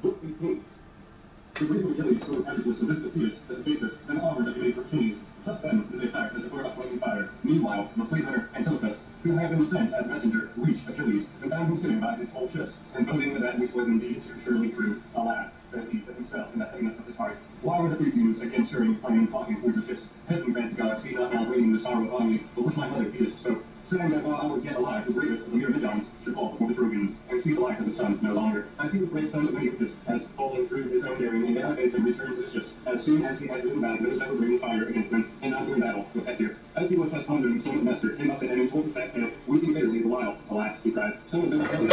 The brave Achilles threw Patroclus and Aristeus to the faces, and armor that he made for Achilles. Thus then, did they act as it were a flaming fire. Meanwhile, the plate hunter Antilochus, who had been sent as messenger, reached Achilles, and found him sitting by his whole chest, and voting with that which was indeed too surely true. Alas, said he to himself in the heaviness of his heart, why were the Phrygians again stirring, playing, and talking towards the ships? Heaven grant to God, be not now bringing the sorrow upon me, but which my mother Thetis spoke, saying that while I was yet alive, the bravest of the Myrmidons should fall before the Trojans, and see the light of the sun no longer. I think the brave son of Iliad has fallen through his own daring, and now and returns to the ships, as soon as he had driven back those that were bringing fire against them, and not doing battle with Hector. As he was thus pondering, Son of Nestor came up to him and told the sad tale, weeping bitterly the while. Alas, he cried, son of Iliad,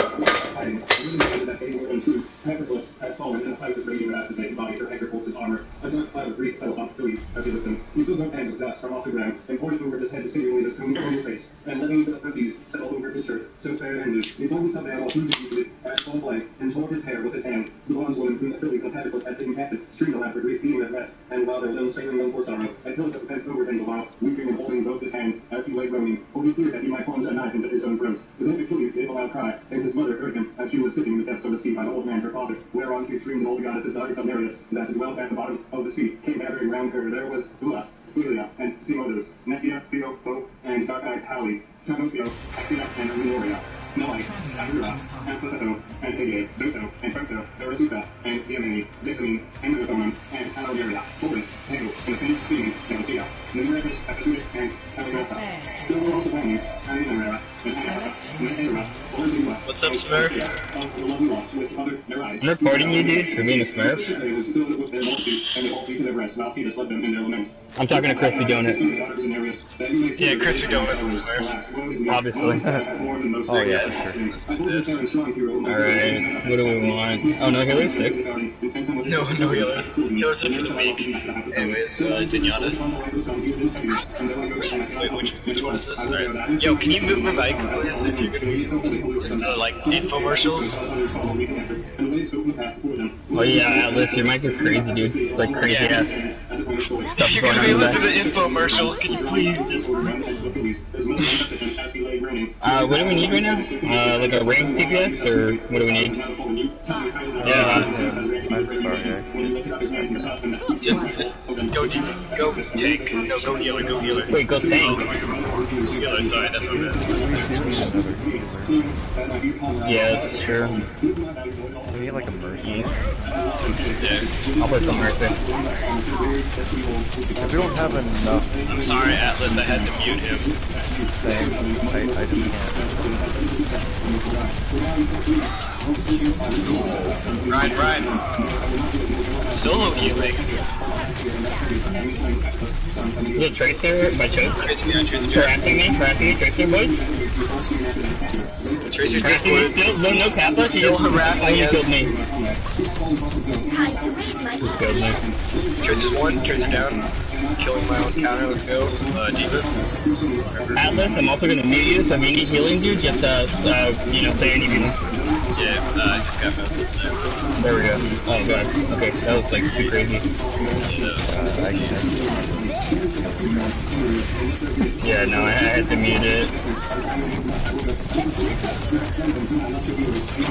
tidings, really demanded that they were untrue. Patroclus had fallen in a fight with raging wrath as they body for Hector holds his armor. A dark cloud of grief fell upon Achilles as he listened. He filled up hands of dust from off the ground, and poured over his head disfiguringly the stone on his face, and letting the these settled over his shirt, so fair and loose. He told me someday while he was easily at full blank, and tore his hair with his hands. The bondswoman whom Achilles and Patroclus had taken captive, screamed aloud for grief, beating at rest, and while their limbs sailing on for sorrow, Antilochus bent over him the while, weeping and holding both his hands, as he lay groaning, for he feared that he might plunge a knife into his own throat. But then Achilles gave a loud cry, and his mother heard him, as she was sitting in the depths of the sea by the old man her father, whereon she screamed, and all the goddesses, daughters of Nereus, that dwelt at the bottom of the sea, came gathering round her. There was Bulas, Iliad, and Simodos, Nessia, Theo, Ho, and dark-eyed Hali, Chagopio, Athena, and Minoria, Noai, Ahura, and Plato, and Hege, Doto, and Procto, Erosusa, and Diamene, Dixamine, and Minothomon, and Alogeria, Boris, Hego, and the famous Queen, Demotia, Numericus, Epicurus, and Caligasa. There were also Bani, and Numerera, and Anata, and Aera, Olivia. What's up, Smurf? I'm reporting you, dude, for being a Smurf. I'm talking to Crispy Donut. Yeah, Crispy Donut is the Smurf. Obviously. Oh yeah, sure. Alright, what do we want? Oh no, Hiller's sick. No healer. Healer's sick for the week. Anyways, Zenyatta. Wait, which one is this? Alright. Yo, can you move my mic, please, if you're gonna like, infomercials? Oh yeah, Atlas, your mic is crazy, dude. It's like crazy ass stuff If you're going gonna on be in the listening back. to infomercials, can you please just... What do we need right now? Like a rank TPS, or what do we need? Yeah, I'm sorry. just go tank. No, go healer. Wait, go tank. Healer, sorry, that's what it is. Yeah, that's true. We need like a mercy. Yeah. I'll put some mercy. If we don't have enough, I'm sorry, Atlas, I had to mute him. same. I just can't. Ryan. Solo healing. Is it Tracer by Choke? Harassing me, Tracer boys? Tracer Harassing me still? No Kappa? He Still just harassing killed me. Time to read my Just killed me. Tracer's one, Tracer down. Killing my own counter, let's go. Diva. Atlas, I'm also gonna mute you, so if you need healing, dude, just, you know, say anything. Yeah, I just got moved. There we go. Oh god. Okay, that was like too crazy. I can't. Yeah, no, I had to mute it.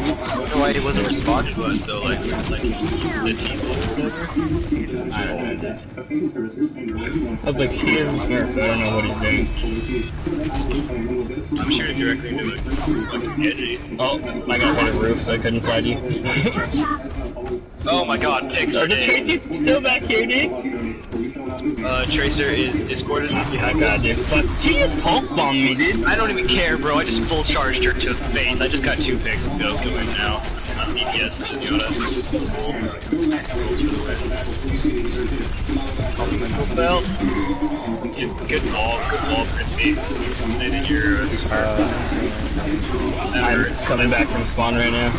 I don't know why he wasn't responding to us, so like this easy. I don't know. I was like, he is Smurf, so I don't know what he's doing. I'm shooting directly into like edgy. Oh, I got hit a roof, so I couldn't fly you. Oh my god, pigs Are are the dead. Tracy's still back here, dude? Tracer is discorded behind Oh god, dude. Fuck. She just pulse bombed me, dude. I don't even care, bro. I just full charged her to the face. I just got 2 picks. Let's go. Go in now. DPS, Well, good ball, Crispy. And then you're I'm coming back from spawn right now.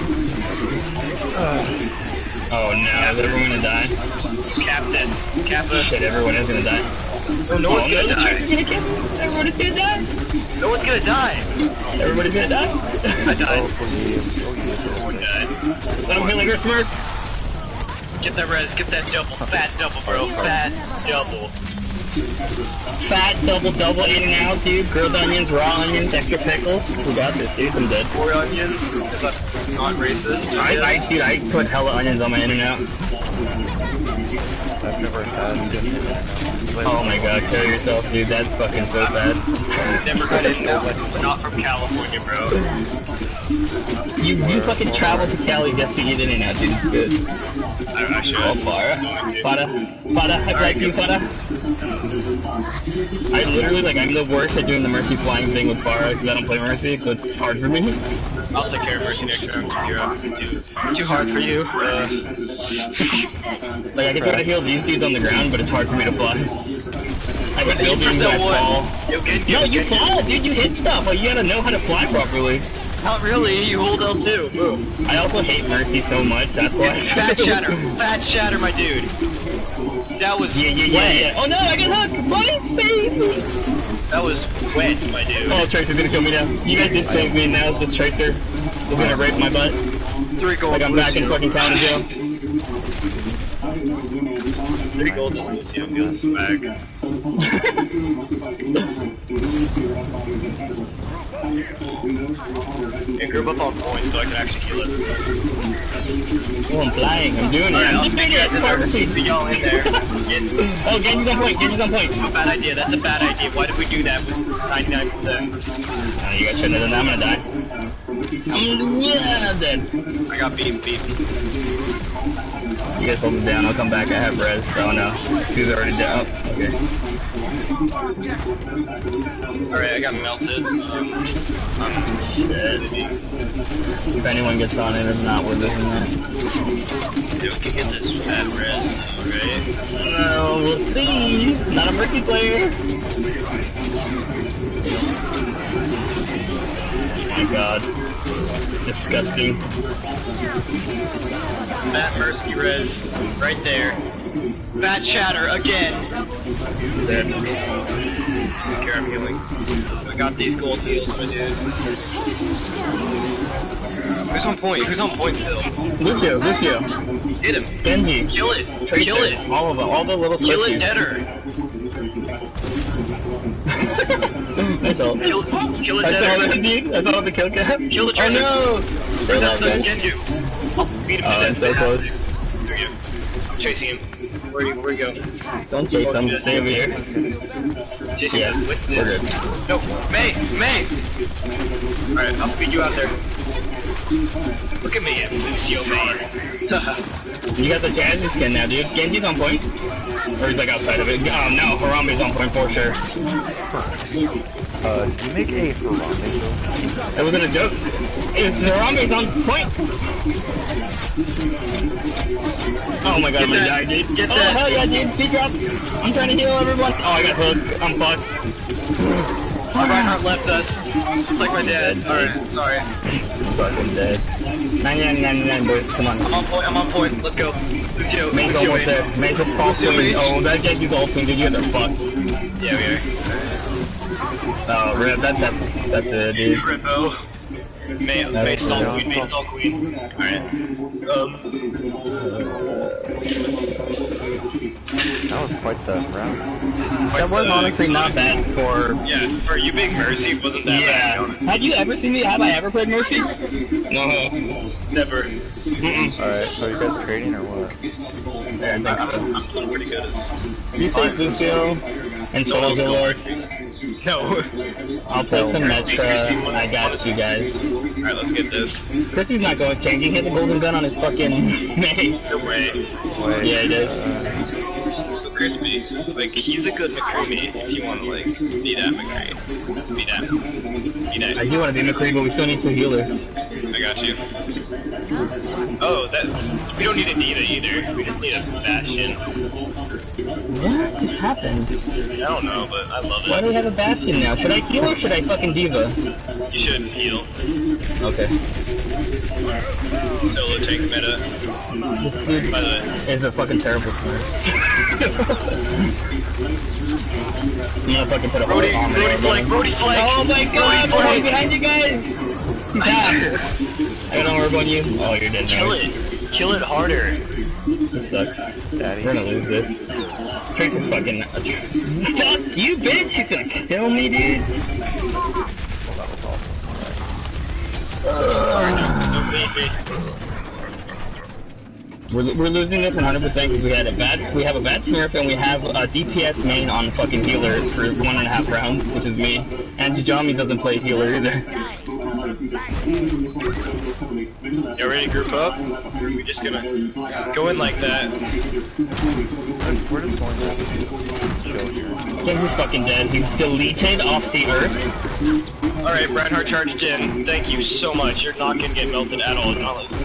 Oh no, is everyone gonna die? Captain. Kappa. Shit, everyone is gonna die. No one's gonna die. Everybody's gonna die. No one's gonna die. Everybody's gonna die. I died. Oh, died. Let him heal like her Smurf. Get that res, get that double, fat double, bro, fat double. Fat double in and out, dude. Grilled onions, raw onions, extra pickles. We got this, dude. I'm dead. 4 onions? Is that not racist? Dude, I put hella onions on my in and out. I've never had Oh my god, kill yourself, dude. That's fucking so sad. Never had it now. We're not from California, bro. You fucking travel to Cali just to eat in and out, dude. It's good. I should. Oh, Farah, I like you, Farah. I literally, like, I'm the worst at doing the Mercy flying thing with Farah because I don't play Mercy, so it's hard for me. I'll take care of Mercy next time. Too hard for you. Like, I can try to heal these dudes on the ground, but it's hard for me to fly. I can heal dudes that fall. No, you fall, dude, you hit stuff. Like, you gotta know how to fly properly. Not really, you hold L2. Boom. I also hate Mercy so much, that's why. Fat shatter, my dude. That was yeah. Oh no, I got hooked! My face! That was wet, my dude. Oh, Tracer's gonna kill me now. You guys did save me, now it's just Tracer. He's gonna rape my butt. 3 gold. Like I'm back in fucking county jail. 3 gold is Lucio, I'm feeling swag. And group up on points so I can actually kill it. Oh, I'm flying, I'm doing it. Alright, I'll I'm take doing it, pharmacy. See y'all in there. Oh, Genji's on point, Genji's on point. Bad idea, that's a bad idea. Why did we do that with 99%? Oh, you guys shouldn't have done that, I'm gonna die. I'm dead. I got beat. You guys hold me down, I'll come back, I have res. Oh no, he's already down. Okay. Alright, I got melted. Shit. If anyone gets on it, it's not worth it, isn't it? Dude, we can get this fat res, alright? Well, we'll see. Not a Mercy player. Oh my god. Disgusting. Fat Mercy res, right there. Fat shatter again. Dead. Take care of healing. I got these gold heals, my dude. Who's on point? Who's on point still? Lucio. Hit him. Genji. Kill it. Tracer. Kill it. All of them. All the little Kill it switchies. deader. That's all. Kill it That's all deader. that dude. That's all the kill cap. Kill the Oh treasure. no! They're That's not the good. Genju. Oh, beat him to Oh, I'm death. so close. There you go. I'm chasing him. Where you go? Don't chase them. Stay over here. Chasing Yeah, him. What's we're this? good. No, May! Alright, I'll feed you out there. Look at me, Lucio May. You got the Jazzy skin now, dude. Genji's on point. Or he's like outside of it. Oh no, Harambe's on point for sure. did you make a Harambe though? It wasn't a joke. Harambe's on point. Oh my god, I'm gonna die, dude. Get Oh that. hell yeah, dude. D-drop. I'm trying to heal everyone. Oh, I got hooked. I'm fucked. Reinhardt left us. It's like my dad. Alright, sorry. Fucking dead. 99, boys. Come on. I'm on point. Let's go. Lucio, Main's almost there. Main's just false queen. Oh, that Genji's ulting, dude. You guys are fucked. Yeah, we are. Oh, rip. That's it, dude. Rippo. May stall queen. Alright. That was quite the round. That was honestly not bad for... Yeah, for you being Mercy wasn't that bad. Have you ever seen me? Have I ever played Mercy? No. Never. Alright, so you guys trading or what? Yeah, I think so. I'm feeling pretty good. You say Lucio and Solo Dolores. No. I'll play some Metra. I got you guys. Alright, let's get this. Chrissy's not going tank. He hit the golden gun on his fucking May. No way. Yeah, he did. Crispy, like, he's a good McCreamy if you want to, like, be that McCree. Be that. I do want to be McCree, but we still need 2 healers. I got you. Oh, that. We don't need a Nita either. We just need a Bastion. What just happened? I don't know, but I love Why do we it. have a Bastion now? Should I heal or should I fucking diva? You should heal. Okay. Solo tank meta. This dude By the way. is a fucking terrible smurf. I'm gonna fucking put a whole Brody bomb there. flank. Oh my god, Brody behind you guys! He's back. I don't worry about you. Oh, you're dead now. Kill it harder. This sucks. Daddy. We're gonna lose this. Tracer's fucking... Fuck you, bitch! She's gonna kill me, dude! We're losing this 100% because we have a bad Smurf and we have a DPS main on fucking healer for 1.5 rounds, which is me. And Jajami doesn't play healer either. You ready to group up? Or are we just gonna go in like that? We're just going to chill here. He's fucking dead. He's deleted off the earth. Alright, Bradhart charged in. Thank you so much. You're not gonna get melted at all.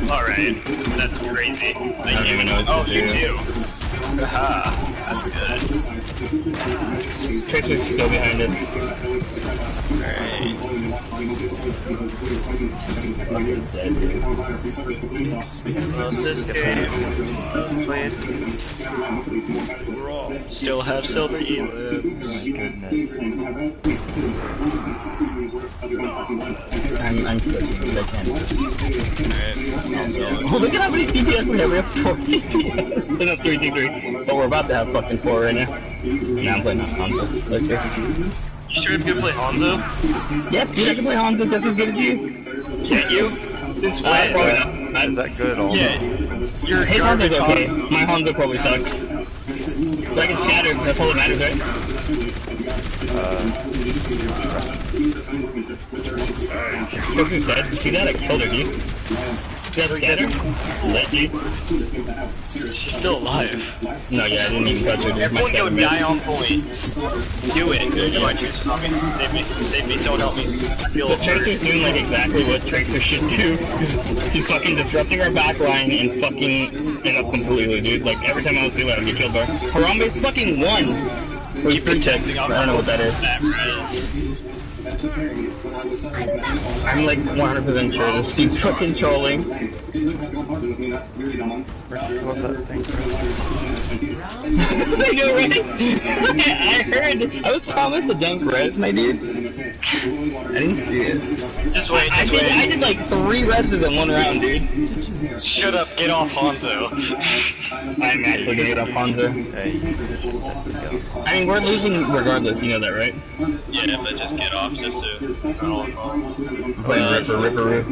Alright, that's crazy. I don't even know what to do. You too. Haha, that's good. Tracer's still behind us. Alright. This game. Still have silver Iliad. I'm switching, but I can't. Oh, look at how many DPS we have. We have 4 DPS. No, 3, 3. But we're about to have fucking 4 right now. Nah, I'm playing Hanzo. Like this. You sure it's gonna play Hanzo? Yes, dude, I can play Hanzo just as good as you. Yeah, you? Since when? Is that good also? Yeah. Your Hey, Hanzo's okay. My Hanzo probably sucks. But I can scatter, that's all that matters, right? Who's dead? See that? I killed her, dude. See that scatter? Let you. She's still alive. No, yeah, I didn't even touch her, dude. Everyone go die on point. Do it. Come on, Tracer. Save me. Save me. Don't help me. I feel The Tracer's doing like exactly what Tracer should do. She's fucking disrupting our backline and fucking it up completely, dude. Like every time I was doing it, I get killed by her. Harambe's fucking won. Or he's 3 checks. I don't know what that is. I'm like 100% sure this dude's fucking trolling. Love that thing. I know, right? I heard. I was promised a dunk res, my dude. I didn't see it. Just wait, I did like 3 reses in 1 round, dude. Shut up, get off Hanzo. I'm actually gonna get off Hanzo. I mean, we're losing regardless, you know that, right? Yeah, but just get off just to... Playing Ripper.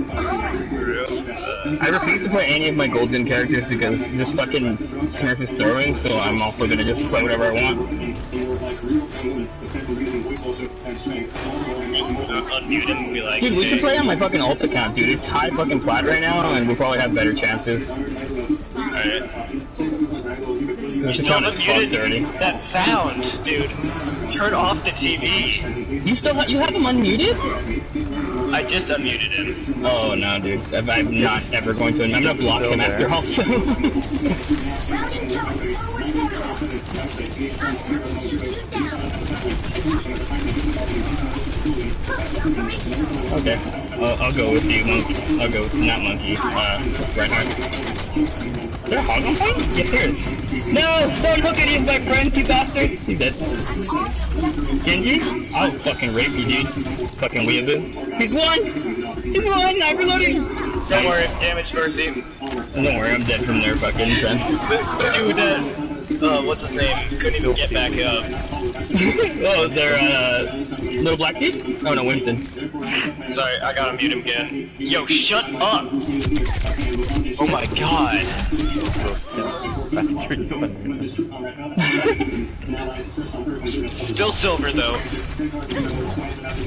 I refuse to play any of my golden characters because this fucking Smurf is throwing, so I'm also gonna just play whatever I want. Unmute him and be like, Dude, we should play on my fucking ult account, dude. It's high fucking plat right now, and we probably have better chances. Alright. We should try to Unmuted that sound, dude. Turn off the TV. You have him unmuted? I just unmuted him. Oh no, dude. I'm not ever going to. I'm gonna block him after also. Okay. I'll go with you, Monkey. I'll go with not Monkey. Reinhardt. Is there a hog on point? Yes, there is. No! Don't hook any of my friends, you bastard! He's dead. Genji? I'll fucking rape you, dude. Fucking weeaboo. He's won! He's won! I'm reloading! Don't worry, damage mercy. Don't worry, I'm dead from there, fucking son. Dude, what's his name? Couldn't even get back up. Oh, is there, little black dude? Oh no, Winston. Sorry, I gotta mute him again. Yo, shut up! Oh my god. Still silver though.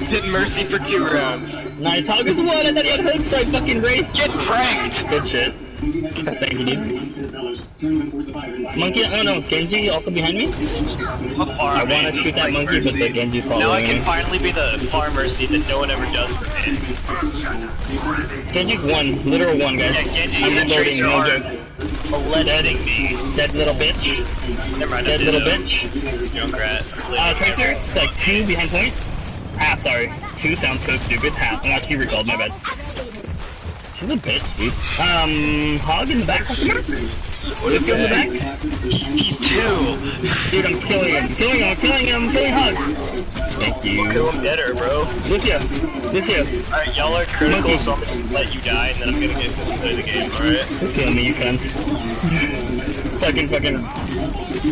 Hit mercy for 2 rounds. Nice, hog is one! I thought he had hooks, so I fucking raped. Get pranked! Good shit. Thank you, dude. Monkey, oh no, Genji also behind me? I wanna shoot that monkey, but the Genji's following me. Now I can finally be the farm mercy that no one ever does for me. Genji's 1, literal 1, guys. Yeah, Genji I'm and reloading, Tracer no are joke. molesting me. Dead little bitch. Never mind, Dead little bitch. Junkrat. Tracer's like 2 behind point. Ah, sorry. 2 sounds so stupid. Ah, I'm not Q recalled, my bad. She's a bitch, dude. Hog in the back. What is he in the back? He's 2. Dude, I'm killing him. I'm killing him. I'm killing Hog. Thank you. Kill him deader, bro. Lucio. Alright, y'all are critical, so I'm gonna let you die, and then I'm gonna get to play the game, alright? Lucio, me, you cunt. fucking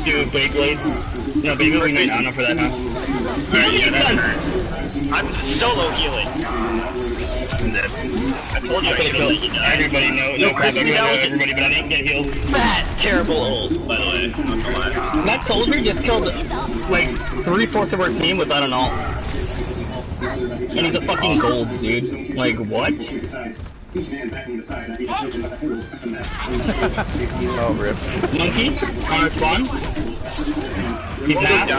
do a Beyblade. No, Beyblade might not know for that, huh? Alright, yeah, that hurt. I'm solo healing. I'm dead. I told you I could have let you die. Everybody no crap, everybody, but I didn't get heals. Fat, terrible ult, by the way. That soldier just killed, like, 3/4 of our team without an ult. And he's a fucking gold, dude. Like, what? Oh, rip. Monkey, on our spawn. He's half.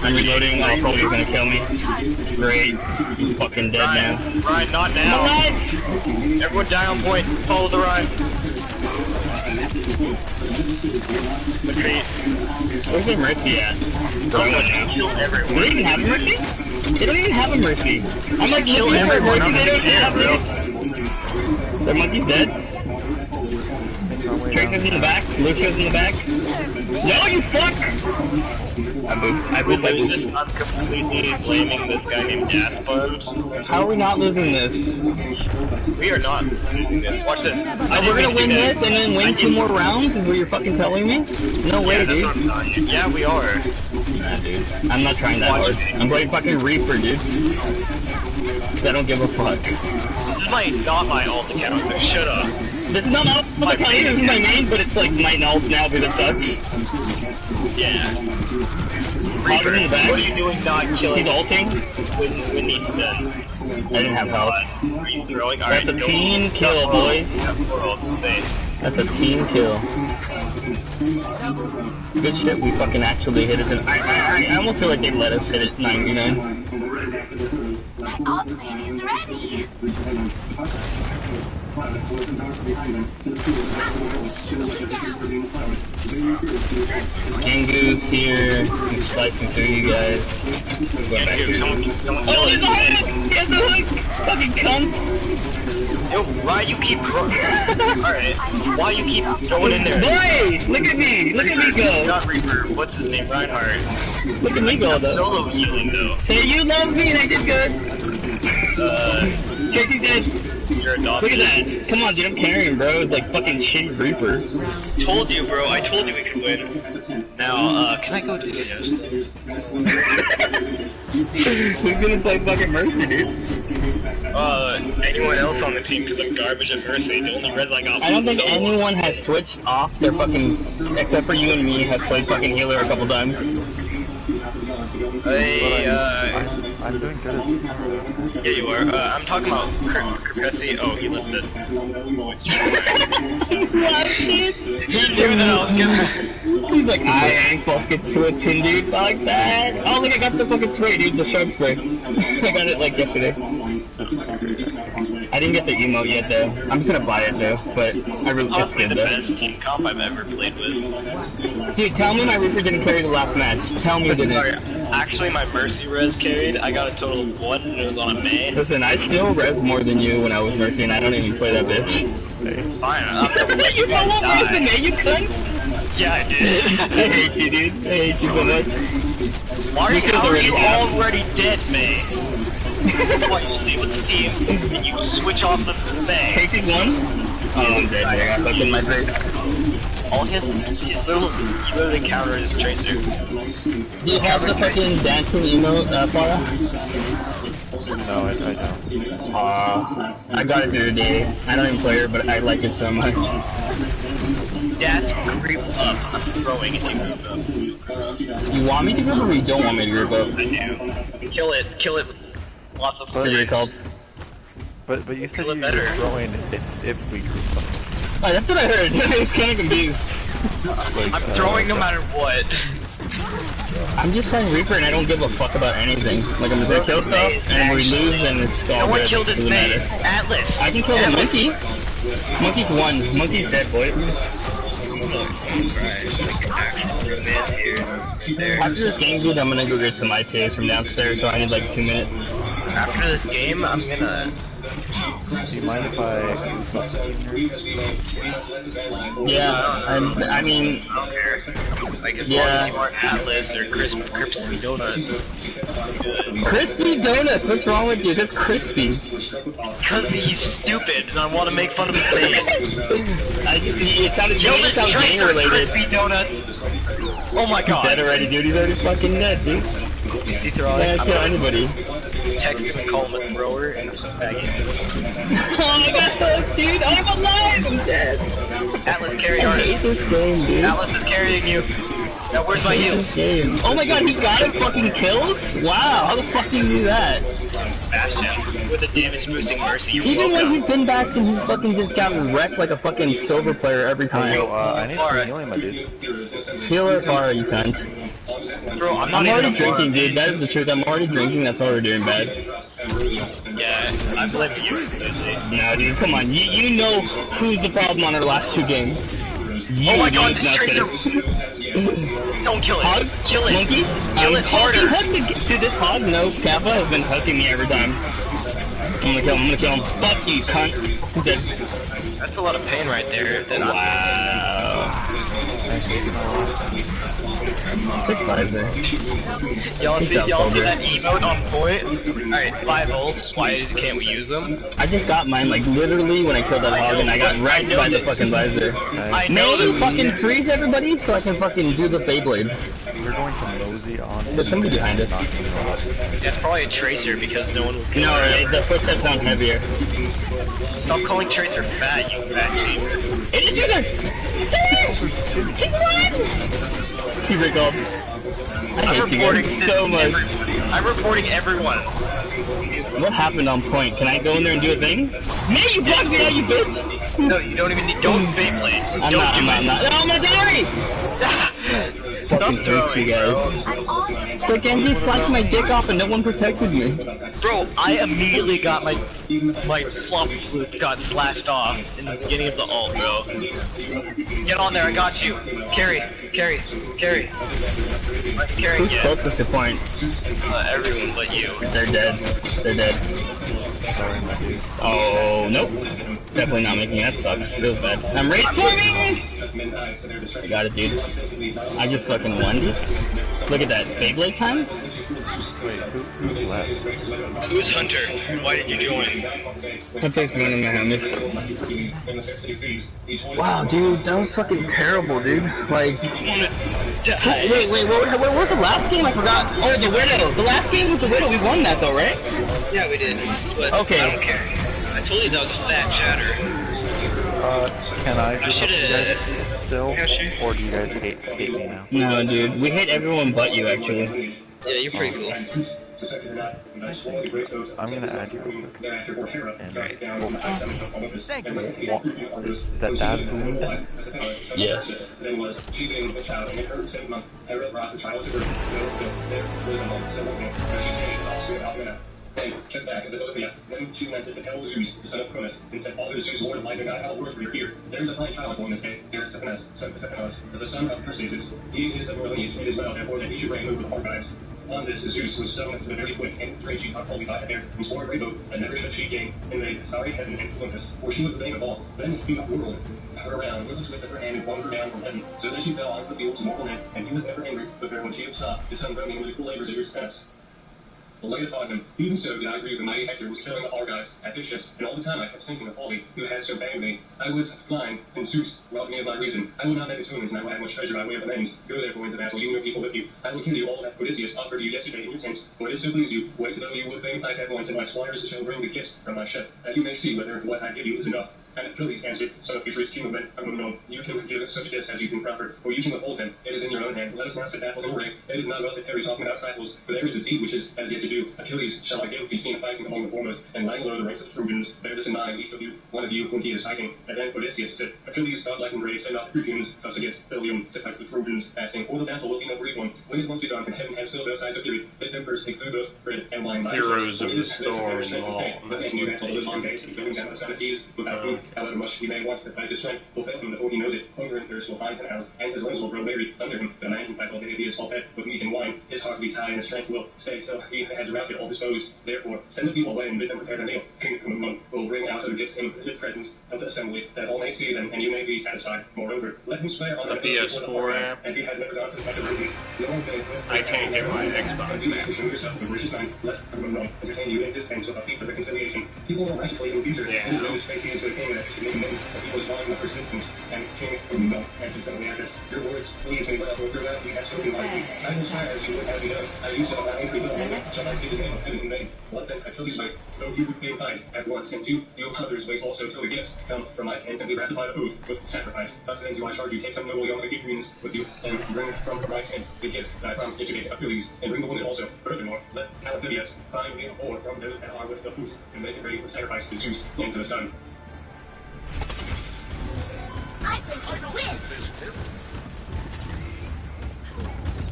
I'm reloading. Oh, probably he's gonna kill me. Great. He's fucking dead now. Ryan, not now. Everyone die on point. Follow the Ryan. Where's their mercy at? Do they even have a mercy? They don't even have a mercy. I'm like, looking for a mercy, they don't have it. Their monkey's dead. Tracer's in the back. Lucio's in the back. No, you fuck! I moved. I'm completely blaming this guy named Gaspard. How are we not losing this? We are not losing this. Watch this. We're gonna win this and then win 2 more rounds? Is what you're fucking telling me? No way, dude. Yeah, we are. Nah, dude. I'm not trying that hard. I'm playing fucking Reaper, dude. Cause I don't give a fuck. This might not my ult account. Shut up. This is not my ult account, this is my main, but it's like my ult now because it sucks. Yeah. Reaper in the back. What are you doing not killing? He's ulting. When he's dead. I didn't have health. Are you throwing? That's a team kill, boys. That's a team kill. Good shit, we fucking actually hit it. I almost feel like they let us hit it 99. My ultimate is ready. Angu's here. I'm slicing through you guys. Going back here. Oh, there's a hook! He has a hook! Fucking cunt! Yo, why you keep Alright. Why you keep going in there? Boy! Look at me! Look at me go! Not Reaper. What's his name? Reinhardt. Look at me go, though. Solo healing, though. Say you love me and I did good! Casey's dead! You're Look at that! Come on, dude, I'm carrying, bro. It's like fucking shitty Reaper. Told you, bro. I told you we could win. Now, can I go to the host? Who's gonna play fucking Mercy, dude? Anyone else on the team, because I'm garbage at Mercy. The only res I got was I don't think solo. anyone has switched off their fucking, except for you and me, have played fucking healer a couple times. I'm doing good. Yeah, you are. I'm talking about Crepesi. Oh, he lived it. He's like, I ain't fucking switching, dude, like that. Oh, look, I got the fucking spray, dude, the shark spray. I got it, like, yesterday. I didn't get the emote yet, though. I'm just gonna buy it, though, but I really just did, the though. best team comp I've ever played with. Dude, tell me my Reaper didn't carry the last match. Tell me it didn't. Actually, my Mercy res carried. I got a total of 1, and it was on a main. Listen, I still res more than you when I was Mercy, and I don't even play that bitch. Fine, I'm You know what was the name, you cunt? Yeah, I did. I hate you, dude. I hate you so much. Why are you already dead, man? What, you stay with the team, and you switch off the thing. Casey's one? Oh, I'm dead. I got fucked in my face. All his literally counter is Tracer. Do you have the fucking dancing emote, Paula? No, I don't. I got it the other day. I don't even play her, but I like it so much. That's creep up. I'm throwing it. You want me to group up or you don't want me to group up? I do. Kill it. Kill it. Lots of What are you called? But you said you were better. throwing if we group up. Oh, that's what I heard. It's kind of confused. I'm throwing no matter what. I'm just playing Reaper and I don't give a fuck about anything. Like, I'm just gonna kill stuff, and if we lose, then it's all No one good. killed his Doesn't mate. matter. Atlas. I can kill the monkey. Monkey's one. Monkey's dead, boy. After this game, dude, I'm gonna go get some IPAs from downstairs, so I need like 2 minutes. After this game, I'm gonna Do you mind if I... Yeah, I mean... I don't care. Like, as long Yeah. as you aren't Atlas or crispy donuts. Crispy donuts, what's wrong with you? That's crispy. Because he's stupid, and I want to make fun of his face. It sounded Kill this gang tracer, related. crispy donuts! Oh my god. Dead already, dude. He's already fucking dead, dude. See through all Can't kill anybody. Text him and call him a thrower and a faggot. Oh, I got hooked, dude. I'm alive. I'm dead. Atlas, carry I ours. hate this game, dude. Atlas is carrying you. Now, where's my heal? Game. Oh my god, he got him fucking killed? Wow, how the fuck did he do that? Bash him with a damage boosting mercy. You're Even when welcome. he's been bashed, he's fucking just got wrecked like a fucking silver player every time. Yo, I need some healing, my dude. Healer far, you cunt. Bro, I'm I'm not already even drinking, dude. That is the truth. I'm already drinking. That's why we're doing bad. Yeah, I blame you. No, dude, come on. You know who's the problem on our last two games. Oh my god, dude. this tracer! Don't kill it. Hog? Kill it. Monkey? Kill it harder. Dude, this hog, no, Kappa has been hooking me every time. I'm gonna kill him. Fuck you, cunt. He's dead. That's a lot of pain right there. Wow. Sick visor. Y'all Good see job, y'all see soldier. that emote on point? Alright, 5 ults. Why can't we use them? I just got mine, like, literally when I killed that hog and I got wrecked by the fucking visor. I know Maybe that fucking freeze everybody so I can fucking do the Beyblade. We're going to mosey on. There's somebody behind us. that's probably a tracer because no one will kill No, her. the footsteps sound heavier. Stop calling tracer fat, you fat cheater. It is user! He recalled. I I'm hate you reporting guys this so much. I'm reporting everyone. What happened on point? Can I go in there and do a thing? Man, you blocked me out, you bitch! No, you don't even need. Don't Beyblade. I'm not. No, I'm not sorry! Stop Fucking hate throwing, you guys. bro. So Genji slapped my dick off and no one protected me. Bro, I immediately got my floppy loop got slashed off in the beginning of the ult, bro. Get on there, I got you. Carry. Carry Who's again. closest to point? Everyone but you. They're dead. They're dead. Oh, nope. Definitely not making it. That sucks. Feels bad. I'm rage forming! I got it, dude. I just fucking won, dude. Look at that. Beyblade time? Wait, who left? Who's Hunter? Why did you join? That takes one of my homies. Wow, dude. That was fucking terrible, dude. Like... Wait, what was the last game? I forgot. Oh, the Widow. The last game was the Widow. We won that, though, right? Yeah, we did. But Okay. I don't care. I told you that was fat chatter. Can I just help you should've- guys still? Yeah, sure. Or do you guys hate me now? No, dude. We hate everyone but you, actually. Yeah, you're pretty cool. I'm gonna add you real quick. And that boom. Yeah. Then check back and look at then she went to tell Zeus, the son of Cronus, and said, Father Zeus, Lord Almighty God, how worth for your ear. There is a fine child born this day, there is Stephanus, son of Stephanus, the son of Perseus. He is of royal lineage, it is well, therefore, that he should reign over the Argives. On this, Zeus was stone to the very quick, and his great chief holy God there, and swore a great oath that never should she gain in the starry heaven and Olympus, for she was the bane of all. Then he whirled her around with a twist of her hand and flung her down from heaven, so that she fell onto the field to mortal men, and he was never angry with her when she had stopped, his son groaning with equal labors at your expense. Laid upon him. Even so did I grieve the mighty Hector was killing the Argives at their ships, and all the time I kept thinking of Folly, who had so banged me. I was blind, and Zeus robbed me of my reason. I will not make atonements, and I will have much treasure by way of amends. Go therefore into battle, you and your people with you. I will kill you all that Odysseus offered you yesterday in your tents, for it is so please you. Wait to know you would fain fight at once, and my squires shall bring the kiss from my ship, that you may see whether what I give you is enough. And Achilles answered, son of Atreus, king of men, I will know. You can give such a gift as you can proffer, or you can withhold him. It is in your own hands. Let us not set battle in array. It is not well to tarry talking about trifles, for there is a deed which is as yet to do. Achilles shall I give be seen fighting among the foremost, and laying low the ranks of the Trojans. Bear this in mind, each of you, one of you, when he is fighting. And then Odysseus said, Achilles, godlike and brave, send out the Trojans, thus against Ilium, to fight the Trojans, asking, for the battle will be no brief one. When it once be done, and heaven has filled those eyes of fury, let them first take food, both bread and wine. Heroes of the storm, But they knew that all those on base, and filling down the son of Hades, without whom however much he may want to advance his strength will fail him before he knows it. Hunger and thirst will find him out, and his limbs will grow weary under him. The man can fight all day if he is full fed with meat and wine. His heart beats high, and his strength will stay till he has routed all his foes. Therefore, send the people away and bid them prepare their meal. King Kumum will bring out of the gifts in his presence of the assembly, that all may see them, and you may be satisfied. Moreover, let him swear on the PS4 app. and he has never gone to the business. I can't get my Xbox app. Let Kumum entertain you in his tents with a feast of reconciliation. People will righteously in the future. Yeah. It is no facing into a king that should make amends, but he was wrong in the first instance. And King Kumum answers them the actress. Your words please me well over that we have spoken wisely. I will swear as you would have me done. I use it on my own people, shall I speak the name of heaven in vain? Let them Achilles wait, though you would be kind at once, and you others wait also till the gifts come from my hands and be ratified of oath with sacrifice. Thus then do I charge you, take some noble young Athenians with you, and bring from my hands the gifts that I promised to give Achilles, and bring the woman also. Furthermore, let Talenthidius find me a boar from those that are with the host, and make it ready for sacrifice to Zeus and to the sun. I think for the win.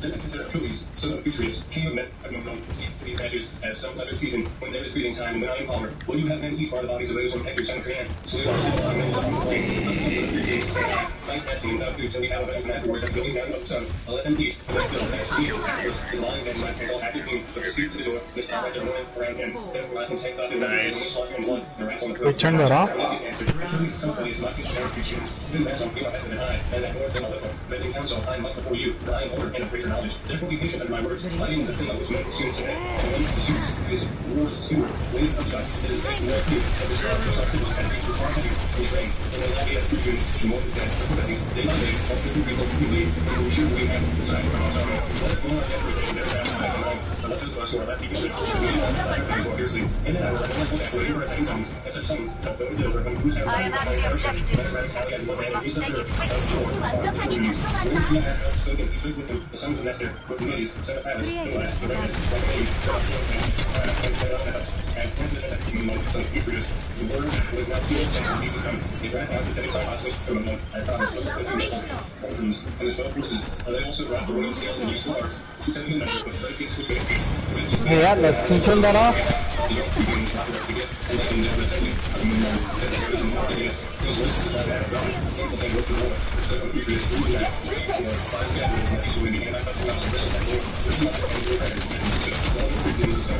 Then I consider Achilles, son of Atreus, king of men, have no known to these matches as some letter season, when there is breathing time, and when I am calmer. Will you have men eat are the bodies of those on Hector, son of Priam? So we are still on men on the plain, not the sons of the 3 days to say that. Fight fasting without food till we have a banquet afterwards, and going down of the sun. I'll let them eat, and let Bill and speak afterwards. His lying then my sandal happy king, but his feet to the door, this comrades are running around him. Therefore I can take thought in that slaughter and blood, and wrath on the throat. Wait, turn that off? Achilles is somebody is not his strength Christians. Even that on feel better than I, and that more than a little. But in council I am much before you, but I am older and of greater knowledge. Therefore be patient under my words. Fighting is a thing of which men students today. And when the students is wars too, ways of upside, it is a war too, and this war for such citizens and reaches far heavy in the train. And when I get students to more than that, these day by day, all the people who lead, and we should we have decided from our sorrow. Let us go on everything that fast as I can long. But let those of us who are left equally, we have other things more fiercely. And then I will recommend that whatever as sons, as such sons, that though they over whose have I am at the objective. the sons of Nestor, with Medes, son of Atlas, the last, the Remus, like Medes, son of Atlas, and Princess of son of Atreus. The word was not sealed, and he become a grand house to 75 houses from a month. I promise, look at this in the and the 12 horses. They also brought the royal seal and useful arts. 70 members with great faces with Hey Atlas, can you turn that off?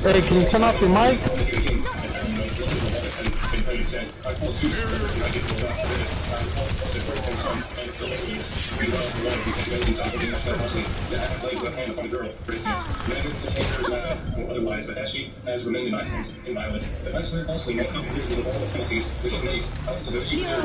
Hey, can you turn off your mic? Otherwise, but as she has remained in my hands inviolate, if I swear falsely, make me invisible of all the penalties which it makes out to those who fear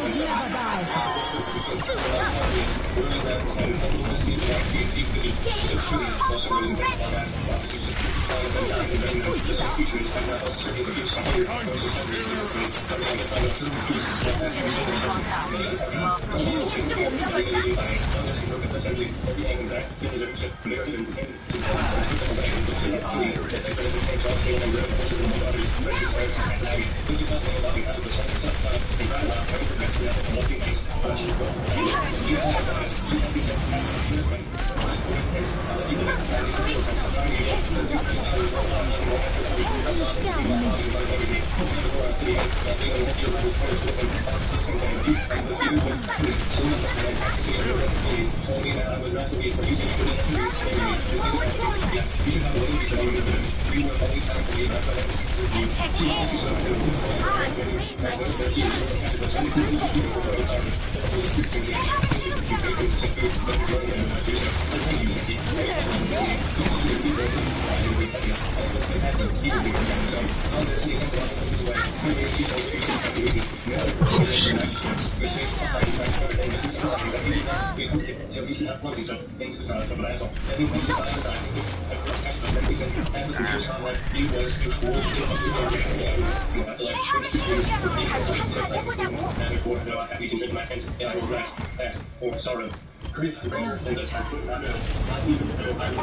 sorrow. Grief greater than the time could not know. Not even though I was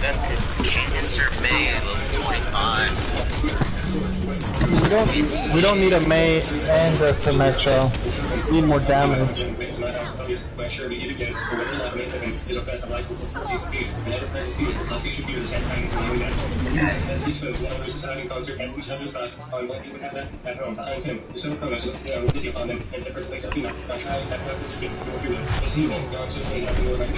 That is Cancer May level 25. We don't need a May and a Symmetro. We need more damage. as a life with a feet, and ever-present fear, unless you should be the same time as the young man. As he spoke, one of his society concert at each other's thoughts on what he would have left at home behind him. The show Cronus looked down, busy upon them, and said, "First place Athena, my child, that weapons are given to your hero. This evening, God so plain nothing more like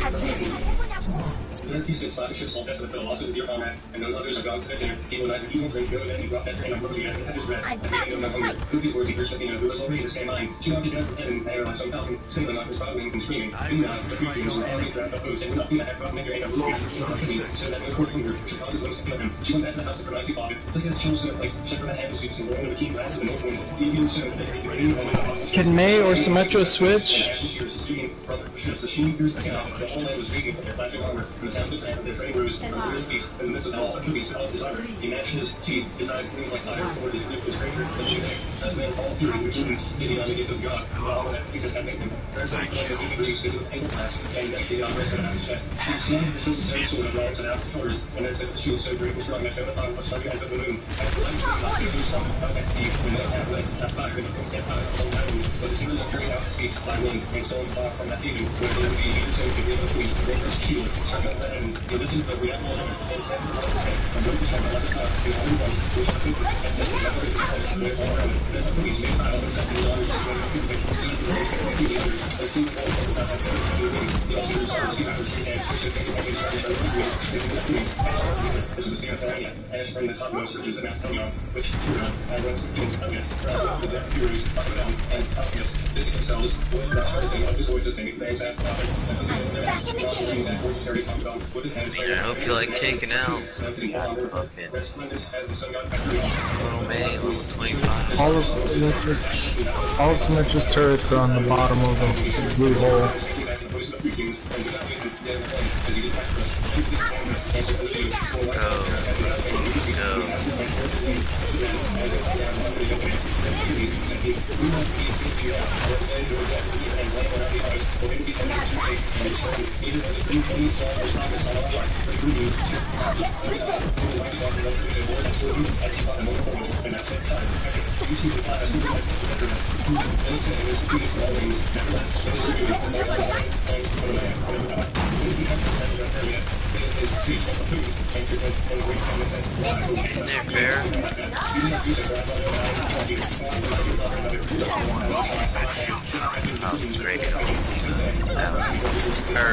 he sits by the ship's hull desolate, but also his dear comrade, and none others are gone to their dinner. He will neither eat nor drink, go and he brought that train ambrosia, and set his rest, and beginning of no hunger. With these words he urged Athena, who was already the same mind. She wanted to death from heaven, and on some falcon, sailing on his broad wings and screaming. Meanwhile, the Greeks were already grabbed up hooves, and when Athena had brought Megara and Achilles, so that no court hunger should cause his limbs to kill him. She went back to the house of her mighty father, took his children in a place, checked her hand suits, and rolled into the key glass of the north wind. Even soon, they could ready to almost Can May or Symmetra switch? The sheen pierced the sky, the whole land was reeking from their flashing armor, from the sound of the tramp of their training bruise, and the real beast, in the midst of all, Achilles fell off his armor. He gnashed his teeth, his eyes gleamed like fire, toward his grip was greater than the day. As men all fury, which wounds, leading on the gates of God, all that Jesus had made them. First, I began to do the Greeks because of the painful task, and that the honor out of his chest. He slung the silver sword of lines and out of shoulders, and there's the shield so great and strong that shone upon the starry eyes of the moon. As the lights of the sea was strong, out that sea, when no half less, not fire, and the kings kept out of the mountains, but the sailors are carried out to sea by wind, and stolen far from that haven, where they would be even so to the other police, the great shield, circling the heavens. He listened to the reactive order, and set his left head, and rose his hand on the top, and all at once, which I think was and set his left foot and went all around it. Then the police made time of accepting his honors, and when the people went to the police, and seemed to fall over without that better than the wings. The officers are received out of his hands, which they think of his army, and the police, saving the police. This was the Athenia, as from the topmost ridges of Mount Pelion, which Hero, and whence the kings Pelias, the death furies, Pelion, and Pelias, busy themselves, with the harnessing of his voices, they raised ass father, and the people their ass, and all the rings and horses carried on gone, with his hands I hope you like taking L's. Fucking little May, level 25. All of Symmetra's turrets are on the bottom of the blue hole. They're fair. Oh, great. Her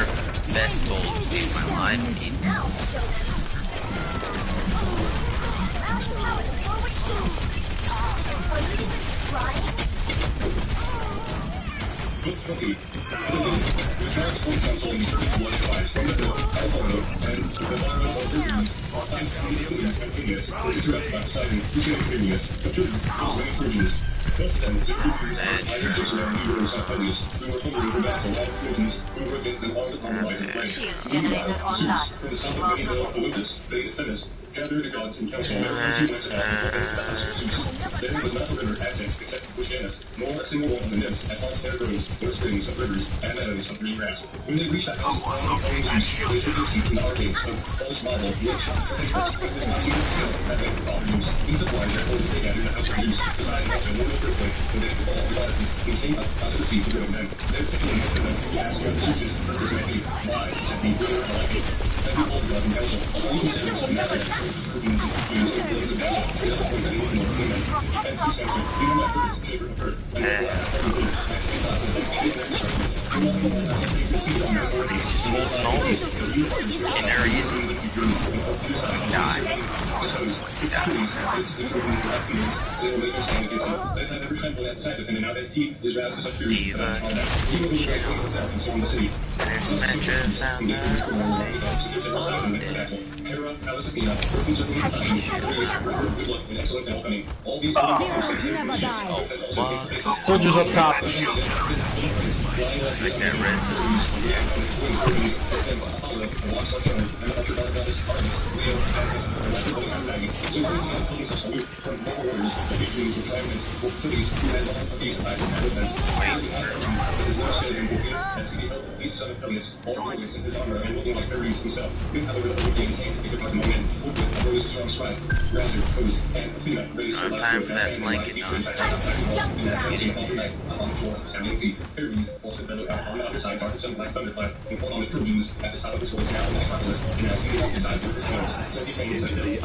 best goal to save my life. Gather the gods and council members who went to there was not a river access except Oceanus, nor a single one of the nymphs at all their groves, or springs of rivers, and meadows of green grass. When they reached that house, they took their seats in the arcades of polished marble, which, for instance, was not even sealed at length with all use. These supplies their clothes they gathered in the house of use, deciding after a little earthquake, when they took all the goddesses, and came up onto the sea to rid of them. They were taken into them, he asked what Zeus's purpose may be. Why, said he, whither am I like it? Every old god and council, although you consider some matter, Just hold home. Canary easy. Die. Diva. There's Symmetra found Soldiers up top. Like that resident. So why is the Gods taking such a loop from local orders that Achilles were triumphant for Achilles who had all of these five with them? It is no skill in Bookina as he beheld the fleet son of Peleus, all glorious in his armor and looking like Hermes himself. Think how the red Olympians aimed to take apart among men, would with a strong stride. Rouser, Hose, and Athena raised her Time for that blanket nonsense. on the floor, sounding Z. Hermes also bellowed out on the other side, darted some black thunderclap, and pulled on the Trojans at the top of his voice now in the Acropolis, and as he walked his eye through his nose, so he sang into the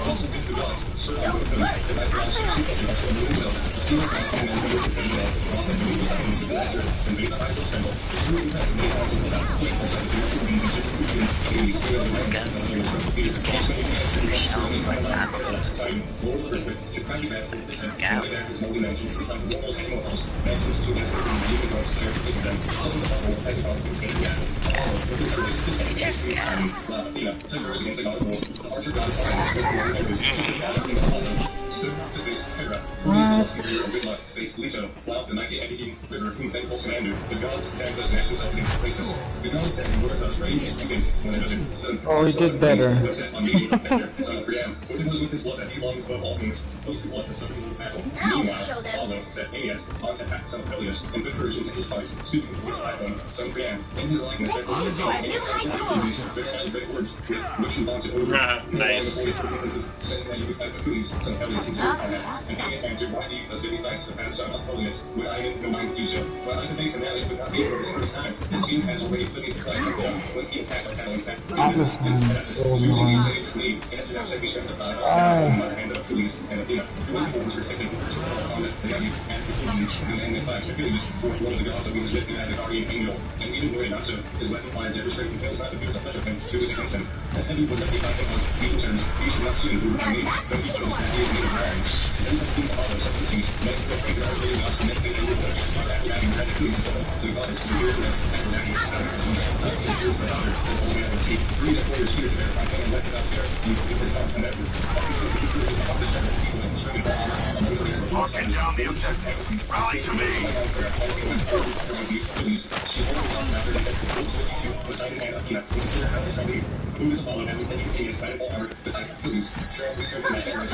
also think the gods, Sir Albert of Those, the right rounds, two touches of the themselves, the stealing rounds, and then the work of the world, while the movie was happening to the laser, and made the high will tremble. The movie has made eyes of the back, wait for seconds, and the Trojans and just Trojans, Hades, the other man, and the other one, Peter, also making the action, Lord of the Earthquake, to crack his head, his head, and back his moldy mansions, beside the walls and walls, mansions to against the even dogs, share to take them, closing the bubble as it was to take them. Yes, God. Athena, Tesserus against the god of war, the archer god of science, stood to face Hera, Hermes the hero of good luck, faced Leto, while the mighty Epic River, whom thankful commander, the gods Xanthus and Atlas against Places. The gods that were thus ranged against one another. Oh, he did better. Was set on meeting with Hector, son of Priam, for it was with his blood that he longed above all things, close to blood for spoken in battle. Meanwhile, Apollo set Aeneas on to attack son of Peleus, and good courage into his heart, speaking to his iPhone, son of Priam, in his likeness that was his very silent great words, with which he vaunted over. Nice. Saying that you would fight Achilles, son of Peleus, and and Aeneas answered, why do you thus bid me fight, the son of Peleus, when I had no mind to do so? Well, I suppose now it would not be for his first time. His king has already put me to flight when he attacked on Catalan's neck. Atlas-Atman is so annoying. And Achilles and Athena, who was respected on the Achilles and Achilles for one of the gods of his lifted as a guardian angel, and even were it not so, his weapon flies ever straight and fails not to pierce the flesh of him who is against him. And every word that he fight on equal terms, he should not soon prove by me, but he shows that he is made of bronze. Then some king Apollo said to Achilles, make the things that are really gods, and next day they will touch his heart after having read Achilles' soul, so the goddess to reveal them, after having sound of Achilles. Here's the daughter, the old man of the sea, three that warriors here to verify, and let us there, you give his thoughts and methods. Locking down the objective. Rally to me! Who is Apollo as we said he is fighting full armor to fight Achilles? Sure, we serve the man and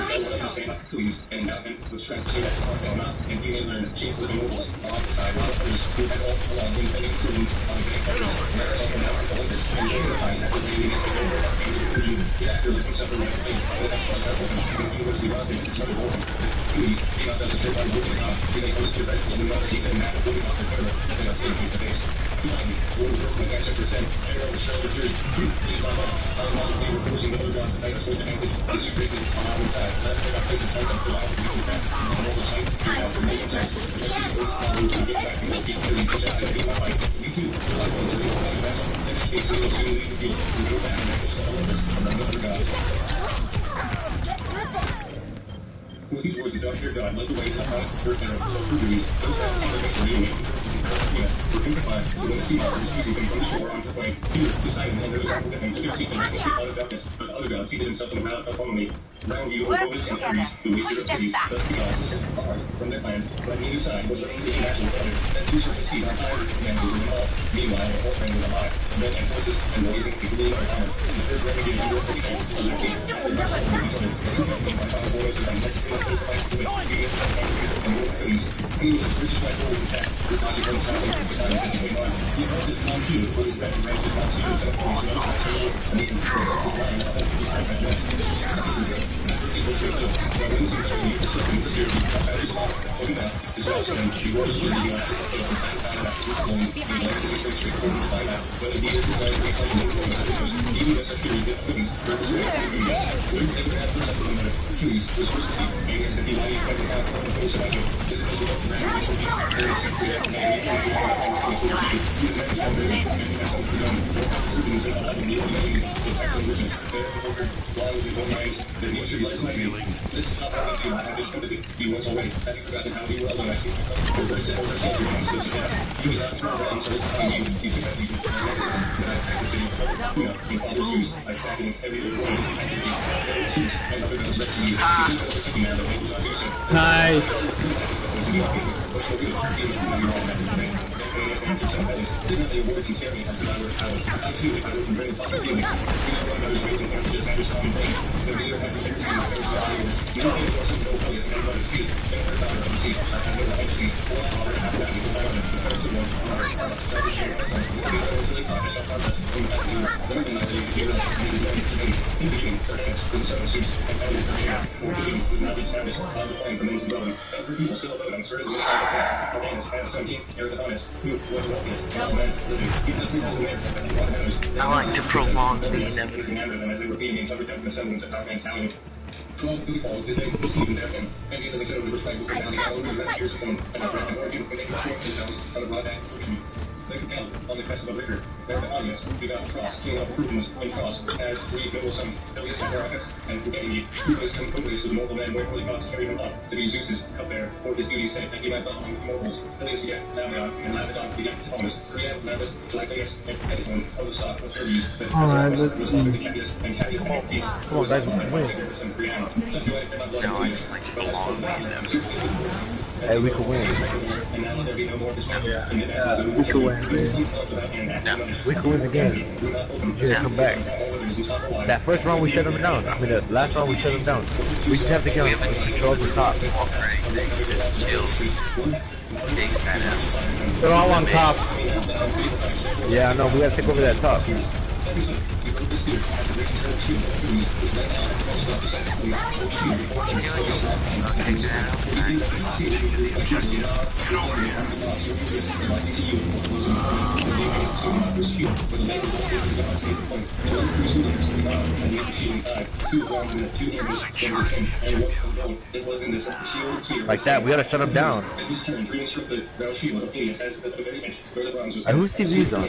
say about Achilles, and now and with strength so that the heart fell not, and he may learn chains with the nobles on the side, while others who had all along been defending Trojans on the great countries, where are all now for Olympus, and glorifying that the Trojans and the Trojans, after looking suffer like a thing, and that was careful and the university of Athens is very important. Achilles, he not does a trip on the Muslim god, he may host to rest in the other season, and that will be lots of terror, and they got saved face to face. He's like, what was worth my answer for sin? Pharaoh was showing the jury. He's my love. How long they were forcing the other gods to fight us with the anguish. This is greatly on our side. Let's take our business hands up to our people with that. And all the time, we have for millions of the rest of the world to get back to what people really push out to be my fight. We too, like those who are like that. And in case they will soon leave the field, we go back and make us all of this from the other gods. With these words, the dark haired god led the way to the high earth and Hercules. Those that saw the victory and were implied to when the sea monsters chasing them from the shore onto the plain. Peter decided that those out with him took their seats and ran the cloud of darkness, but the other god seated himself in the round upon me. Round you, Otis and Ares, the waster of cities, thus the gods set apart from their plans, but on either side was what they imagined of other, that Zeus should see how high his command was in all. Meanwhile, the whole thing was alive, men and horses and blazing and gleaming on armor. The third renegade and war fish tank was their king, after battle over each other. The two men came by final boys and next to the place fight to it, Venus and Francis and war Achilles. He was a British like forward attack, his logic was passing from beside his way on. He held his non too, but his best range did not see his own points and other times and he was lying on the whole side of that. This is not how we do. I just noticed it. He was away. Have you forgotten how we were alone? I think over his over his over his over his he was out for and so he took that he could but I had to say he followed Zeus. I stacked him with every little thing and other gods left to me. Now that he was not do so. Nice. I like to prolong the inevitable. On the crest of a river, there the audience, we got across, king of improvements, and cross, as three noble sons, Iliad Book, and Iliad, who was composed to the mortal men, wherefore the gods carried him up, to be Zeus's cupbearer, for his beauty's sake, that he might love among the mortals. Iliad begat Lamedon, and Lamedon begat Thomas, Rhea, Lampus, Galactius, and Edison, of the stock of Hermes, Alright, let's see. and Cadmus, and Cadmus, and Peace. Come on, guys, win. No, I just like to prolong the inevitable. Hey, we could win. We could win, man. No. We could win the game. You just come back. That first round we shut them down. I mean, the last round we shut them down. We just have to get them control the top. Walk or anything, just chills. Takes that out. They're all on top. Yeah, I know. We gotta take over that top. Like that, we gotta shut them down. And whose TV's on?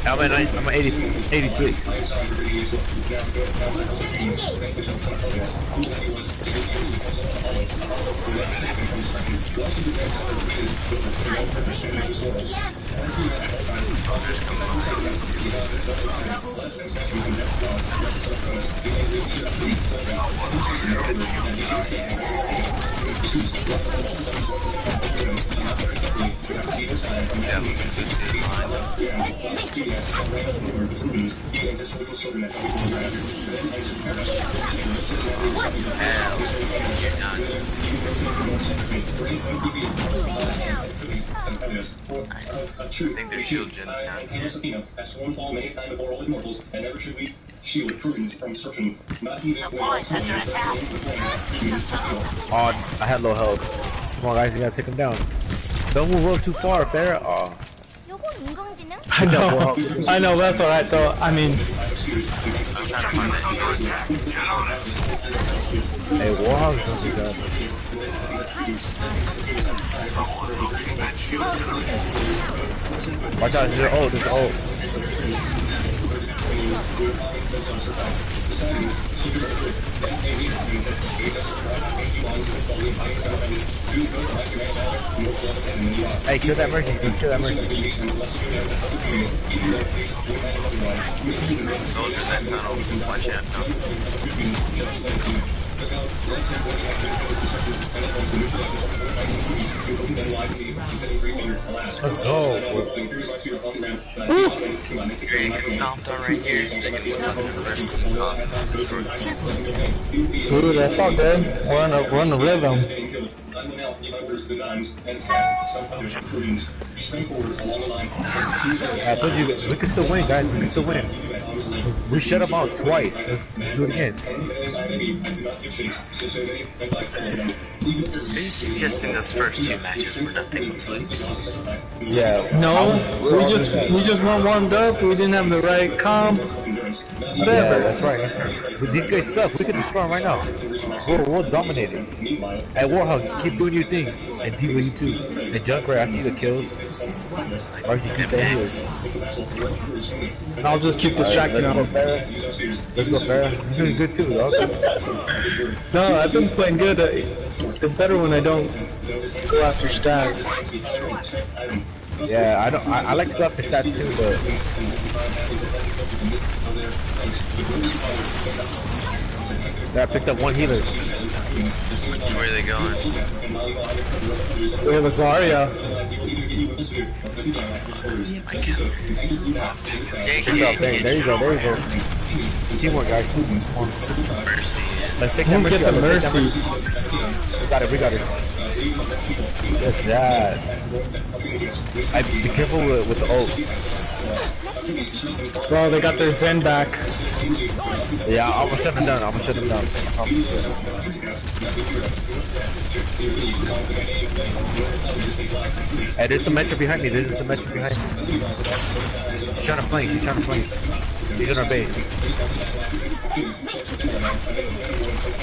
I'm at 86. I think there's shield gens down here. That's one fall many times before all immortals, and never should we shield prudence from destruction. Not even when Oh, I had low health. Come on, guys, you gotta take him down. Don't move up too far, Farrah. Oh. I know, that's alright though. I mean, I'm trying to find that shield. Hey, Warhog's gonna be good. Watch out, there's ult, there's ult. Hey, kill that merchant, please kill that merchant. Soldier that tunnel. Watch out. Let's go. You're gonna get stomped on right here. They can look up the first team up. ooh, that's all good. We're on the rhythm. I told you, we can still win, guys. We can still win. We shut them out twice. Let's do it again. Are you suggesting those first two matches were nothing but flicks? Yeah. No, we just weren't warmed up. We didn't have the right comp. Yeah, that's right. But these guys suck. We could destroy them right now. We'll dominate it. Hey, Warhawk, just keep doing your thing. And Diva, you too. And Junkrat, I see the kills. Marcy, keep that heals. And I'll just keep distracting Let's them. go, Farrah. Let's go, Farrah. You're doing good too, dog. No, I've been playing good. It's better when I don't go after stats. Yeah, I like to go after stats too, but yeah, I picked up one healer. Which way are they going? We have a Zarya. Picked up, there you go. Teamwork, guys. Come on. Mercy. Let's take that Get the Mercy. We got it. Yes, that. Be careful with the ult. Bro, they got their Zen back. Yeah, I'm gonna shut them down. Hey, there's some Metro behind me. She's trying to flank. He's in our base.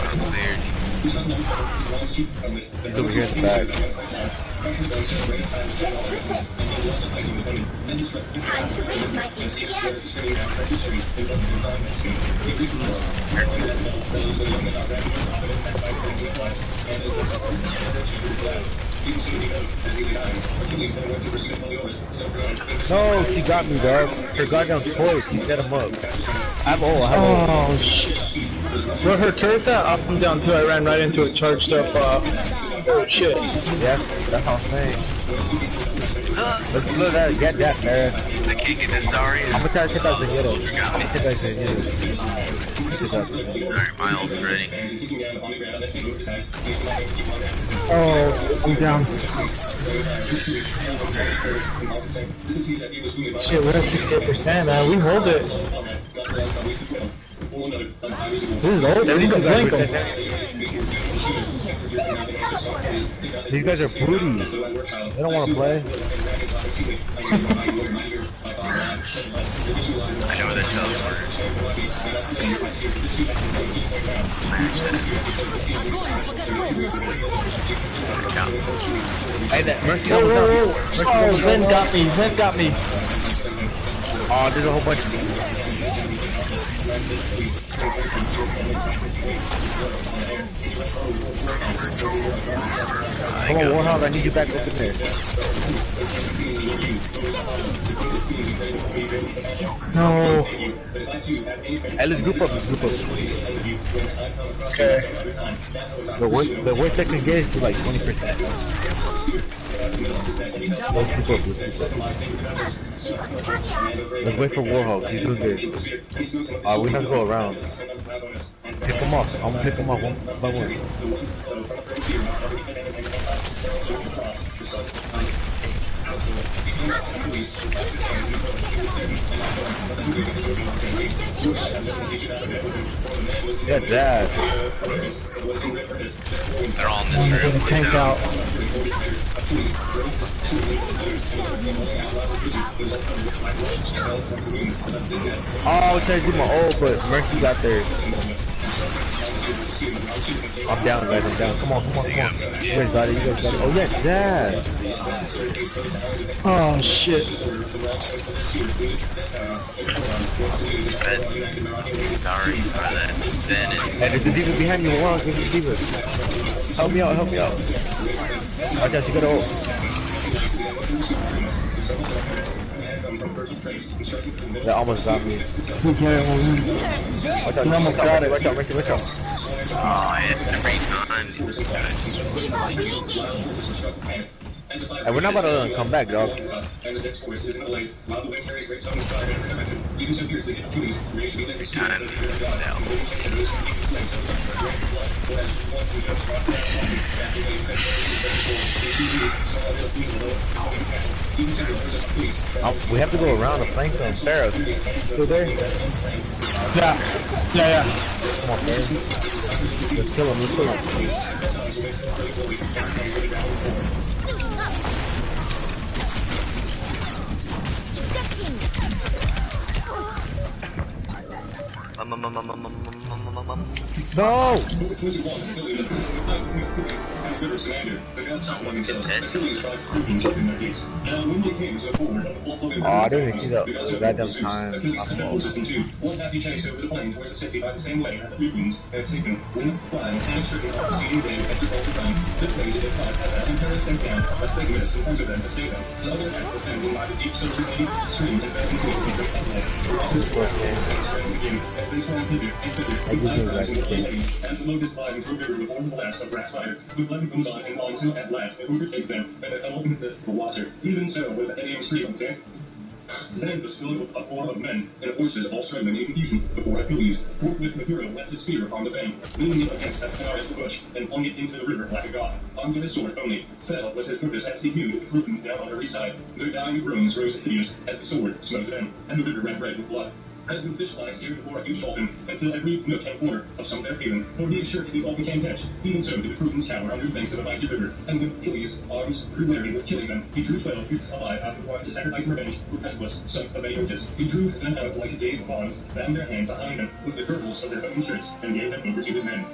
I'm scared. He's over here in the back. Time to raise my APM. No, she got me, dog. Her goddamn toys. She set him up. I have ult. Oh shit. Where her turret's at? I'm down too. I ran right into a charged up, oh shit. Yeah, that's how I'm saying. Let's blow that. Get that, Farrah. I can't get this Zarya. I'm gonna try to take out the Soldier got me. Zenyatta. Alright, my ult's ready. Oh, I'm down. Shit, we're at 68%, man. We hold it. This is old. We can blink them. These guys are booty. They don't want to play. I know where their teleporters. Smash that. Hey, that Mercy. Whoa. Oh, Zen got me. Oh, there's a whole bunch. Come on, Warhawk, I need you back up in there. No. Hey, let's group up. Okay. The worst I can get is to like 20%. Let's group up. Let's wait for Warhawk, he's doing good. We have to go around. Pick him up, I'm gonna pick him up one by one. Yeah, Dad. They're all in this room. Tank out. Oh, I was trying to do my ult, but Mercy got there. I'm down, guys. I'm down. Come on. You guys got it. Oh, yeah, Dad. Oh shit. Sorry for that. Zen and Hey, there's a diva behind you. Wow, there's a diva. Help me out. Watch out, she got ult. That almost got me. Watch out, almost got it. Watch out. oh, every time this guy's Hey, we're not about to let him come back, dog. time now. We have to go around to flank them. Pharaoh, still there? Yeah. Come on, Pharaoh. Let's kill him. No! Oh, I didn't even see the goddamn time. My fault. One happy chase over the plain towards the city by the same way that the Puritans had taken. When the flying and stricken off the preceding day had all the time, this way they thought had that imperative sent down, but they missed in front of them to stay them. The other half was standing by the deep silver stream and fell into the great outlet. The robbers were sprang again as they swam hither and thither, with likewise in the ladies, as the locust glide into a river with all the blast of brass fire, with blood comes on and on till at last it overtakes them, and they fell into the water. Even so was the heady stream of Xanth. Xanth was filled with a horde of men and horses all struggling in confusion before Achilles. Forthwith the hero left his spear upon the bank, leaning it against that Pharis the bush, and flung it into the river like a god. Onto his sword only. Fell was his purpose as he hewed the Trojans down on every side. Their dying groans rose hideous as the sword smote them, and the river ran red with blood. As the fish flies here before a huge dolphin, and fill every nook and corner of some fair haven, for he is sure to be all he can catch. Even so did the Trojans tower under the banks of the mighty river, and when Achilles' arms grew weary with killing them, he drew 12 youths alive out of the water to sacrifice and revenge for Patroclus, son of Aeacus. He drew them out like a days of bonds, bound their hands behind them with the girdles of their own shirts, and gave them over to his men.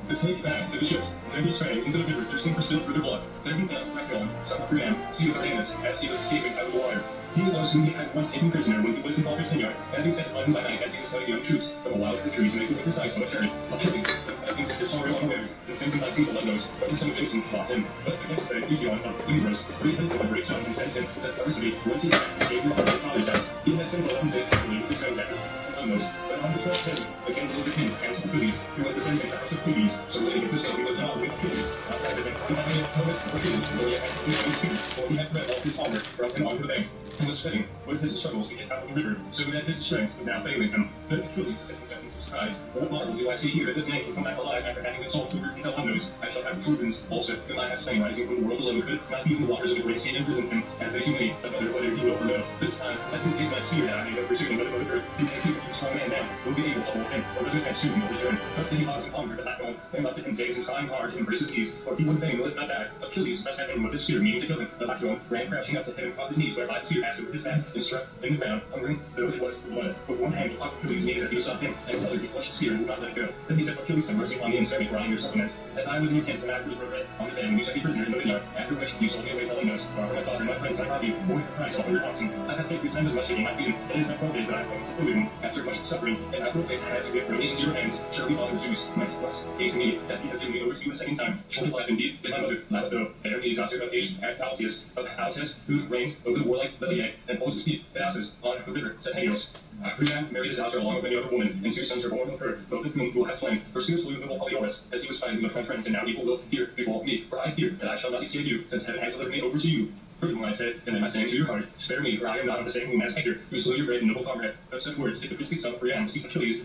The snake back to the ships, then he sprang into the river, thirsting for still further blood. Then he found Raphael, son of Priam, seated with Uranus, as he was escaping out of the water. He was whom he had once taken prisoner when he was in Balder's vineyard, and he set upon him by night as he was fighting young troops from a wild of the trees, making with his eyes on the chariot. Achilles, against his sorrow unawares, and sends him by single unknowns, but the son of Jason fought him. But against the Iliad of Universe, 300 great son and sent him to adversity, was he the savior of his father's house. He had spent 11 days with the stones after unknowns, but on the 12th day, again the Lord king answered Achilles, who was the son of Achilles, so when against his will he was not with Achilles. Outside of him, he had made a covenant for Achilles, for he had his spear, for he had read all his armor, brought him onto the bank, and was sweating with his struggles to get out of the river, so that his strength was now failing him. But Achilles said himself in surprise, what marvel do I see here that this man can come back alive after having been sold to her until unknowns? I shall have Trojans also, whom I have slain rising from the world below, could not even the waters of the great sea imprison him, as they too many, but whether he will or no. This time, let him taste my spear that I may go pursuing, but whether he can keep a strong man now, will be able to hold him, or whether and soon will return. Thus did he pause and ponder the backbone, and left him days and trying hard to embrace his knees, for he would fain live not die. Achilles pressed at him with his spear, meaning to kill him. The backbone ran crouching up to him and caught his knees, whereby the spear passed over his back, and struck in the ground, hungering, though it was for blood. With one hand he caught Achilles' knees as he was on him, and with the other he clutched the spear and would not let it go. Then he said, Achilles, have mercy upon me and spare me, for I am your supplement. And I was in the tents, and afterwards were read on the day, and you shall be prisoner in the vineyard, after which you sold me away telling us, for my father and my friends I robbed you, for the price of 100 oxen. I have paid you spend as much as you might be, and it is my 12 days that I am to him, after much suffering, and I will take as a gift from me into your hands. Surely Father Zeus might bless to me, that he has given me over to you a second time. Surely life indeed, did my mother, Labatho, bear me daughter of Altius, of Altus, who reigns over the warlike Iliad, and holds his feet, Pedasus, on the river, Setanios. Priam married his daughter along with many other women, and 2 sons were born of her, both of whom will have slain. For Zeus slew little Polyorus, as he was fighting with my friends, and now evil will here befall me, for I fear that I shall not escape you, since heaven has delivered me over to you. Furthermore, I said, and then I sang to your heart, spare me, for I am not of the same womb as Hector, who slew your great and noble comrade. Of such words did the princely son of Priam seek Achilles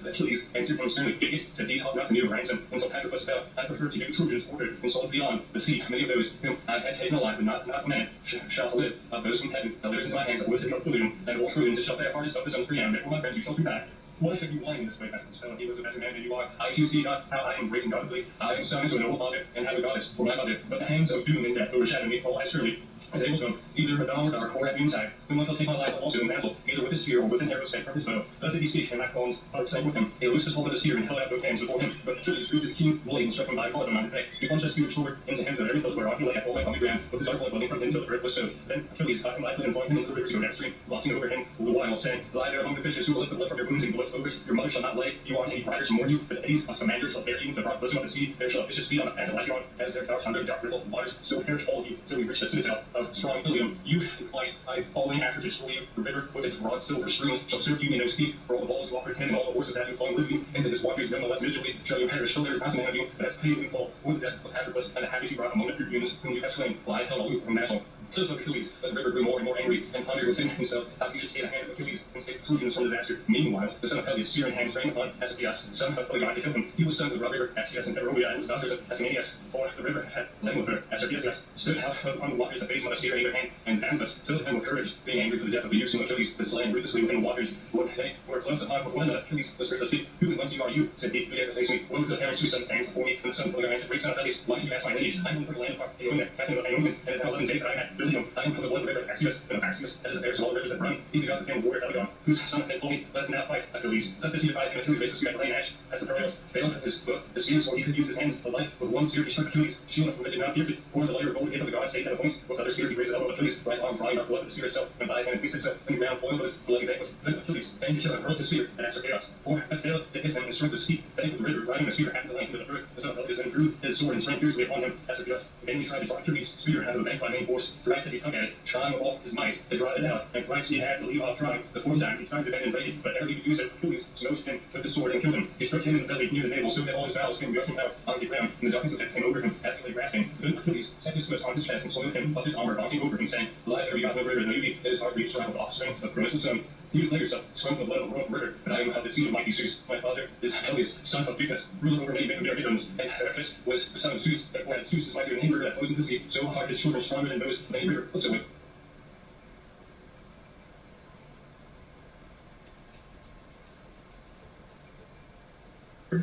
answered him sternly, Idiot, said he, talk not to me of ransom, until Patroclus fell. I prefer to give the Trojans order, and sold beyond the sea many of those whom I had taken alive, but not man shall live. Of those from heaven, that lives into my hands, of woods of Ilium, and of all Trojans it shall bear hardest of the son of Priam, therefore my friends, you shall do back. Why should you whine in this way, Patroclus fell? He was a better man than you are. I too see not how I am great and godly. I am son to a noble father, and have a goddess for my mother, but the hands of doom and death overshadow me all as surely. And they will come, either at dawn or dark, or at noontide. Whom one shall take my life also in battle, either with his spear or with an arrow sped from his bow. Thus did he speak, and Machaon's heart sank with him. He loosed his hold of his spear and held out both hands before him. But Achilles drew his keen blade and struck him by a bullet on his neck. He plunged his spear sword into the hands of every foot whereon he lay falling on the ground, with his dark blood running from him till the earth was soaked. Then Achilles caught him lightly and flung him into the river to go downstream, watching over him the while, saying, Lie there among the fishes who will lick the blood from your wounds and blood over your mother shall not lay. You are any riders to mourn you, but Hades, a Scamander, shall bear you into the broad bosom of the sea. There shall fishes feed on the Atlas-Atman, as their dark under the dark ripple waters, so perish all of you, till we reach the citadel of strong Ilium. You in flight, I following after to destroy you. The river with its broad silver streams shall serve you in no steep, for all the balls who offered him and all the horses that have fallen with you into his waters nonetheless miserably shall you perish till there is not a man of you that has paid in full for the death of Patroclus and the havoc he brought among the Trojans whom you have slain. Lie held aloof from battle. So spoke Achilles, but the river grew more and more angry, and pondered within himself how he should stay the hand of Achilles and save the Trojans from disaster. Meanwhile, the son of Peleus, spear in hand, sprang upon Asclepius, son of Polygon, to kill him. He was son of the broad river Axius and Eroia, and was daughters of Ascanius, for the river had lain with her. Asclepius stood out on the waters, a face on a spear in either hand, and Xanthus filled him with courage, being angry for the death of the youths whom Achilles was slain ruthlessly within the waters. When they were close upon one that Achilles was first to speak, Who and whence are you? Said he, who dared to face me? Woe to the parents whose son stands before me, and the son of Polygon answered, Great son of Peleus, why should you ask my age? I am from the land of Ionia, captain of Ionians, and it is now 11 days that I am at building him. I am the one of the river Axios, and Axios, that is the bear small rivers that run. Even God became a warrior Iliad, whose son had told me, let us now fight Achilles. Thus did he divide him into his races, Laying Ash, as the Piraeus, failed his book, the spears, or he could use his hands, the light, with one spear he struck Achilles, shield, which did not pierce it, for the lighter gold gift of the gods, sake and opponents, with other spear he raised the elbow of Achilles, right arm flying, dark blood, the spear itself, and by and increased itself, and the ground boiled his bloody banquet. Then Achilles, banged to kill and hurled his spear, and after chaos, for had failed to hit him and strength was steep, then with the river, riding the spear half the length of the earth, the son of Peleus then drew his sword and sprang fiercely upon him, as it just, again he tried to draw Achilles' spear out of the bank by main force, thrice had he tug at it, trying with all his might to draw it out, and thrice he had to leave off trying, the fourth time he tried to bend and break it, but ere he could use it, Achilles smote him, took the sword and killed him. He struck him in the belly near the navel, so that all his bowels came gushing out onto the ground, and the darkness of death came over him as he lay grasping. Then Achilles set his foot on his chest and soiled him of his armor, vaunting over him, saying, Lie there, begotten of river, and the beauty that his heart reached around with offspring of Cronus' son. You declare yourself, swung the blood of royal murder, but I am of the seed of mighty Zeus. My father is Peleus, son of Bucas, ruler over many Myrmidons, and Heracles was the son of Zeus, whereas Zeus is mightier than any river that flows into the sea, so are his children stronger than those of any river whatsoever.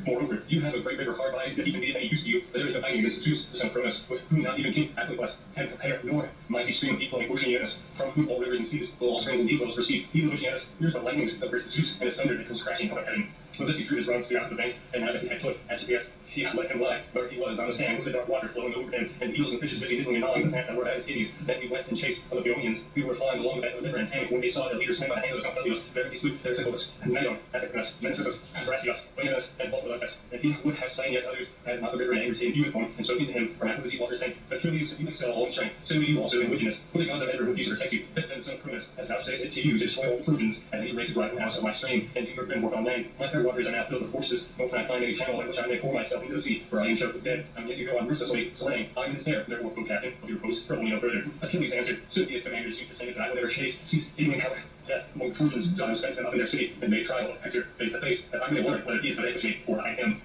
Moreover, you have a great river hard by that he can be of any use to you, but there is no fighting against Zeus, the son of Cronus, with whom not even King Atlas can compare, nor mighty stream of equal Oceanus, from whom all rivers and seas, all springs and deep wells proceed. Even Oceanus hears the lightnings of great Zeus, and his thunder that comes crashing out of heaven. With this he drew his bronze spear out of the bank, and now that he had put Atlas, he let him lie where he was on the sand with the dark water flowing over him, and eels and fishes busy nibbling and gnawing the fat that were at his Hades. Then he went and chased the Boeotians, who were flying along the bank of the river, and panicked when they saw their leaders slain by the hands of the son of Peleus. There he slew their Symbolus, and Medon, Asicus, Mensis, Zarastius, Oeneus, and Balthazar. And he would have slain yet others, had not the river and anger taken uniform, and spoken to him from out of the deep water, saying, Achilles, you excel all in strength, so do you also in wickedness. For the gods of Ever refuse to protect you. Then the son of Cronus has vouchsafed it to you to destroy all the Trojans, and any races right now of my stream, and do your good work on land. My fair waters are now filled with horses, nor can I find any channel in which I may pour myself into the sea, where I am choked with dead. And yet you go on ruthlessly slaying. I am there, therefore, O captain of your host, trouble me no further. Achilles answered, so be it commander Zeus descended that I will never chase, cease eating out death among Trojans, so I will spend them up in their city, and make trial of Hector face to face, that I may learn whether he is the vanquish me, or I am.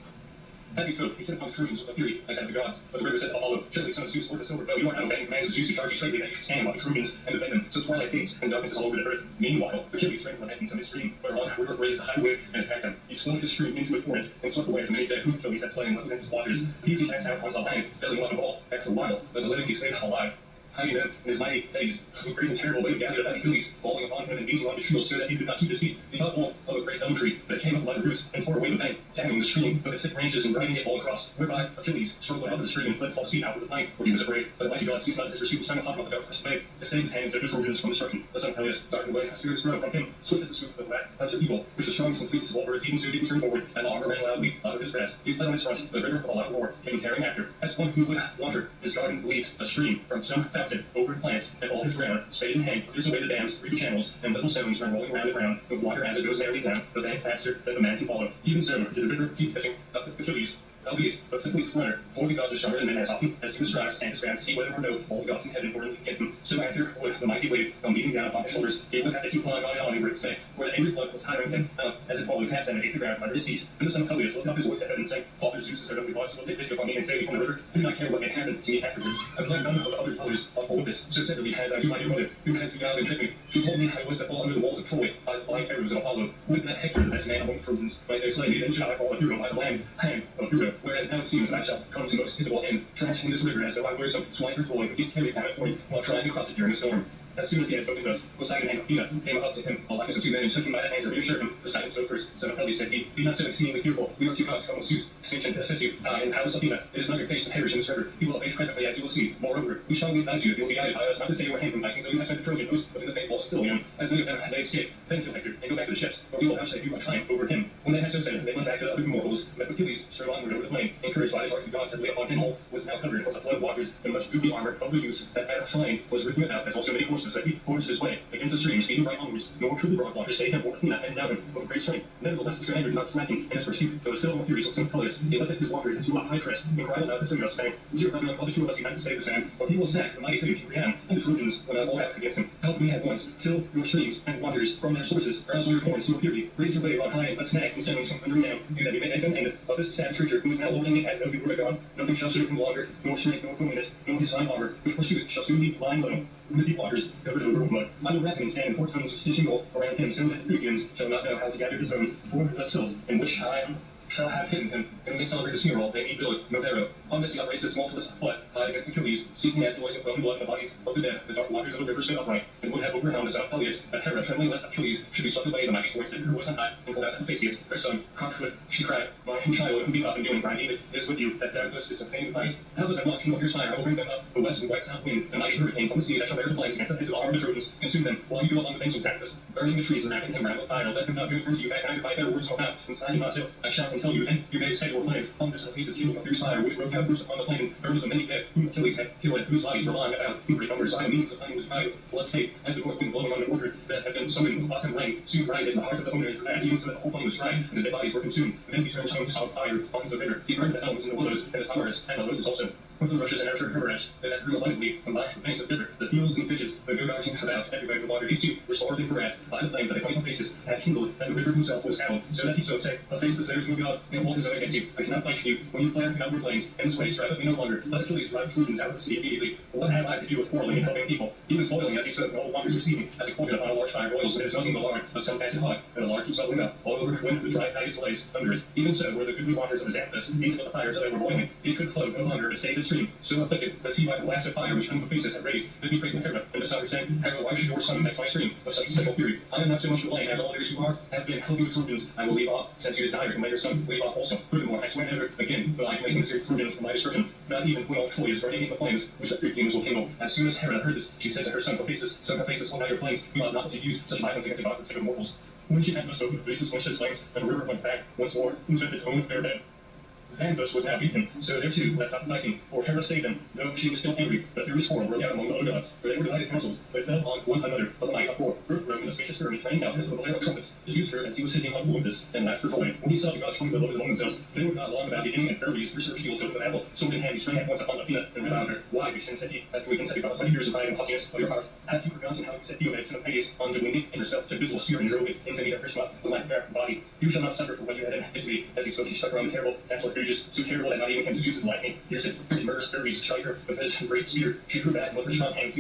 As he spoke, he set upon the Trojans with a fury like that of the gods. But the river said to Apollo, surely son of Zeus, or the silver bow, you are now obeying commands of Zeus to charge you straightly that you should stand among the Trojans and defend them. So twilight gates and darkness is all over the earth. Meanwhile, Achilles ran from into midstream, whereon the river raised a high wave and attacked him. He swung his stream into a torrent and swept away the many dead whom Achilles had slain within his waters. These he cast out onto the land, belly one of all. After a while, but the living he stayed alive. Hiding them in his mighty face, a great and terrible wave gathered about Achilles, falling upon him and beating on his shield so that he could not keep his feet. He caught hold of a great elm tree that came up by the roots and tore away the bank, damming the stream with its thick branches and driving it all across, whereby Achilles struggled out of the stream and fled 12 feet out of the bank, for he was afraid. But the mighty god ceased not his pursuit, trying to hop on the dark wave. The stayed his hands and Trojans from destruction. The son of Peleus darkened away, a spirit sprung from him, swift as the swoop of the bat, unto evil, which the strongest and fleetest of all birds even so did turn forward, and the armor ran loudly out of his breast. He fled on his front, the river with a loud roar came tearing after, as one who would water his garden leads a stream from some fountain over plants, and all his ground, spade in hand, clears away the dams, reap channels, and little stones run rolling round and round, with water as it goes merrily down, the bank faster than the man can follow. Even so did the river keep fetching up Achilles. Albeit, but the fleet runner, for the gods are stronger than men as often as he was strive to stand his ground to see whether or no all the gods in heaven were against him. So after would the mighty wave come beating down upon his shoulders, he would have to keep flying on in great stay, where the angry flood was tiring him, as it followed past them and ate the ground under his feet. Then the son of Peleus lifted up his voice to heaven and sang, Father Zeus is heavenly gods, will take risk upon me and save me from the river. I do not care what may happen to me afterwards. I blame none of the other brothers of Olympus, so severely has I to my dear mother, who has beguiled and tricked me. She told me I was to fall under the walls of Troy by the flying arrows of Apollo. Would that Hector, the best man among the Trojans, might they slay me, then shall I fall a hero by the hand of hero, whereas now it seems that I shall come to most pitiable end, trashing this river as though I were some swine toy against Helios at point while trying to cross it during a storm. As soon as he had spoken thus, Poseidon and Athena came up to him, a likeness of two men, and took him by the hands to reassure him. Poseidon spoke first, son of Peleus, said he, be not so exceedingly fearful. We are two gods, come with Zeus, distinction to assist you. And Pallas Athena, it is not your face to perish in this river. He will abate presently, as you will see. Moreover, we strongly advise you, if you will be guided by us, not to stay your hand from fighting, so you have sent the Trojan host, but in the faint walls of Ilium, as many of them they escape. Then kill Hector, and go back to the ships, for we will vouchsafe you a triumph over him. When they had so said, they went back to the other mortals, but Achilles strode onward over the plain, encouraged by his heart to gods that lay upon him all, was now covered with the flood waters, and much goodly armor of the use that at slain was written without, as also many horses that he forged his way against the stream, speeding right onwards, nor could the broad waters stay him or Athena and down him with great strength. Nevertheless, the surrender did not slacken in his pursuit, though still more furious with some Peleus, he lifted his waters into a high crest, and cried aloud to Simius, saying, Dear brother, of the two of us unite to save this man, or he will sack the mighty city of Priam, and the Trojans, when I all have against him. Help me at once, fill your streams and waters from their sources, rouse all your horns to your purity, raise your wave on high, and let snags and stones come thundering down, and that we may end an end of this sad creature who is now lording it as though he were a god. Nothing shall serve him longer, nor strength, nor comeliness, nor his fine armor, which pursuit shall soon be lying low in the deep waters, covered over with mud. I will wrap him and stand in 4 tons of stitching wool around him, so that the Phrygians shall not know how to gather his bones, for the silt in which I shall have hidden him, and when they celebrate his funeral, they need Iliad, Novero. On this the outrageous multiples fled, high against Achilles, seeking as the voice of bone and blood in the bodies of the dead, the dark waters of the river stood upright, and would have overwhelmed the son of Peleus, but Hera, trembling lest Achilles should be swept away, the mighty force that grew was on high, and called out to Theseus, her son, Conqueror, she cried, my child, who be up and doing, for I need this with you, that Xanthus is the fame of Christ. How does I once kindle your fire, I will bring them up, the west and white south wind, the mighty hurricane from the sea that shall bear the flames against the heads of all the Trojans, consume them, while you go along the banks of Xanthus, burning the trees and wrapping him round with fire, let him not give to you back, and I by better words will not, and sliding not so, I shall tell you, then you may say your plans, on this Theseus healed through fire, which broke out first upon the plain, burned the many dead, whom Achilles had killed, whose bodies were lying about, who great numbers, by the means of flame was dried, blood state, as the north wind blowing on the order that had been sown with awesome rain, soon rises the heart of the owner is glad, even so that the whole plain was dried, and the dead bodies were consumed, and then he turned stone to solid fire, onto the river, he burned the elms and the willows, and the towers, and the roses also, with the rushes and every herbaceous that grew abundantly on the banks of the river, the fields and fishes, the good arts about everywhere the water he suit were sorely harassed by the flames that the coming faces had kindled, and the river himself was howled, so that he so said, the faces there is no God, and hold his own against you, I cannot fight for you, when you flare from outward flames, and this way strive with me no longer, let Achilles drive Trojans out of the city immediately. What have I to do with quarreling and helping people? He was boiling as he stood, and all the wonders receiving, as he pointed upon a large fire boils, and it is muzzling the lard of some fatted hog, and the lard keeps bubbling up, all over when the dry patties lays under it. Even so were the goodly waters of Xanthus, heated with the fires that they were boiling, it could flow no longer, but stayed the stream, so afflicted, the sea by the blast of fire which Theseus had raised, did he pray to Hera, and besought her saying, Hera, why should your son next my stream of such a simple fury? I am not so much to blame as all others who have been helping the Trojans, I will leave off, since you desire to let your son leave off also. Furthermore, I swear never again will I make consider Trojans for my destruction, not even when all Troy is burning in the flames, which the Greek kings will kindle. As soon as Hera heard this, she says to her son Theseus, son Theseus, when your flames, you ought not to use such violence against the god for the sake of mortals. When she had thus spoken, Theseus quenched his flames, and the river went back once more into his own fair bed. Xanthus was now beaten, so there too left up fighting, for Hera stayed them, though she was still angry. The furious quarrel broke out among the other gods, for they were divided councils, they fell on one another, but the night uproar. Earth broke in the spacious firmament, raining out as with a blare of trumpets. Zeus heard as he was sitting on Olympus, and laughed for joy. When he saw the gods forming the loads among themselves, they were not long about beginning, and Hermes researched shields over the battle, sword in hand he sprang at once upon Athena, and ran on her. Why, Vixen, said he, have you considered God's 20 years of pride and haughtiness of your heart? Have you forgotten how you set Diomed, son of Peleus, on to wounding and yourself to visible spear and drove it into the Prisma, the light fair body? You shall not suffer for what you had intended to be. As he spoke, he struck her on the terrible, senseless egregious, so terrible that not even can Zeus's lightning pierce it. He murders Hermes, strike her with his great spear. She drew back, and with her strong hands,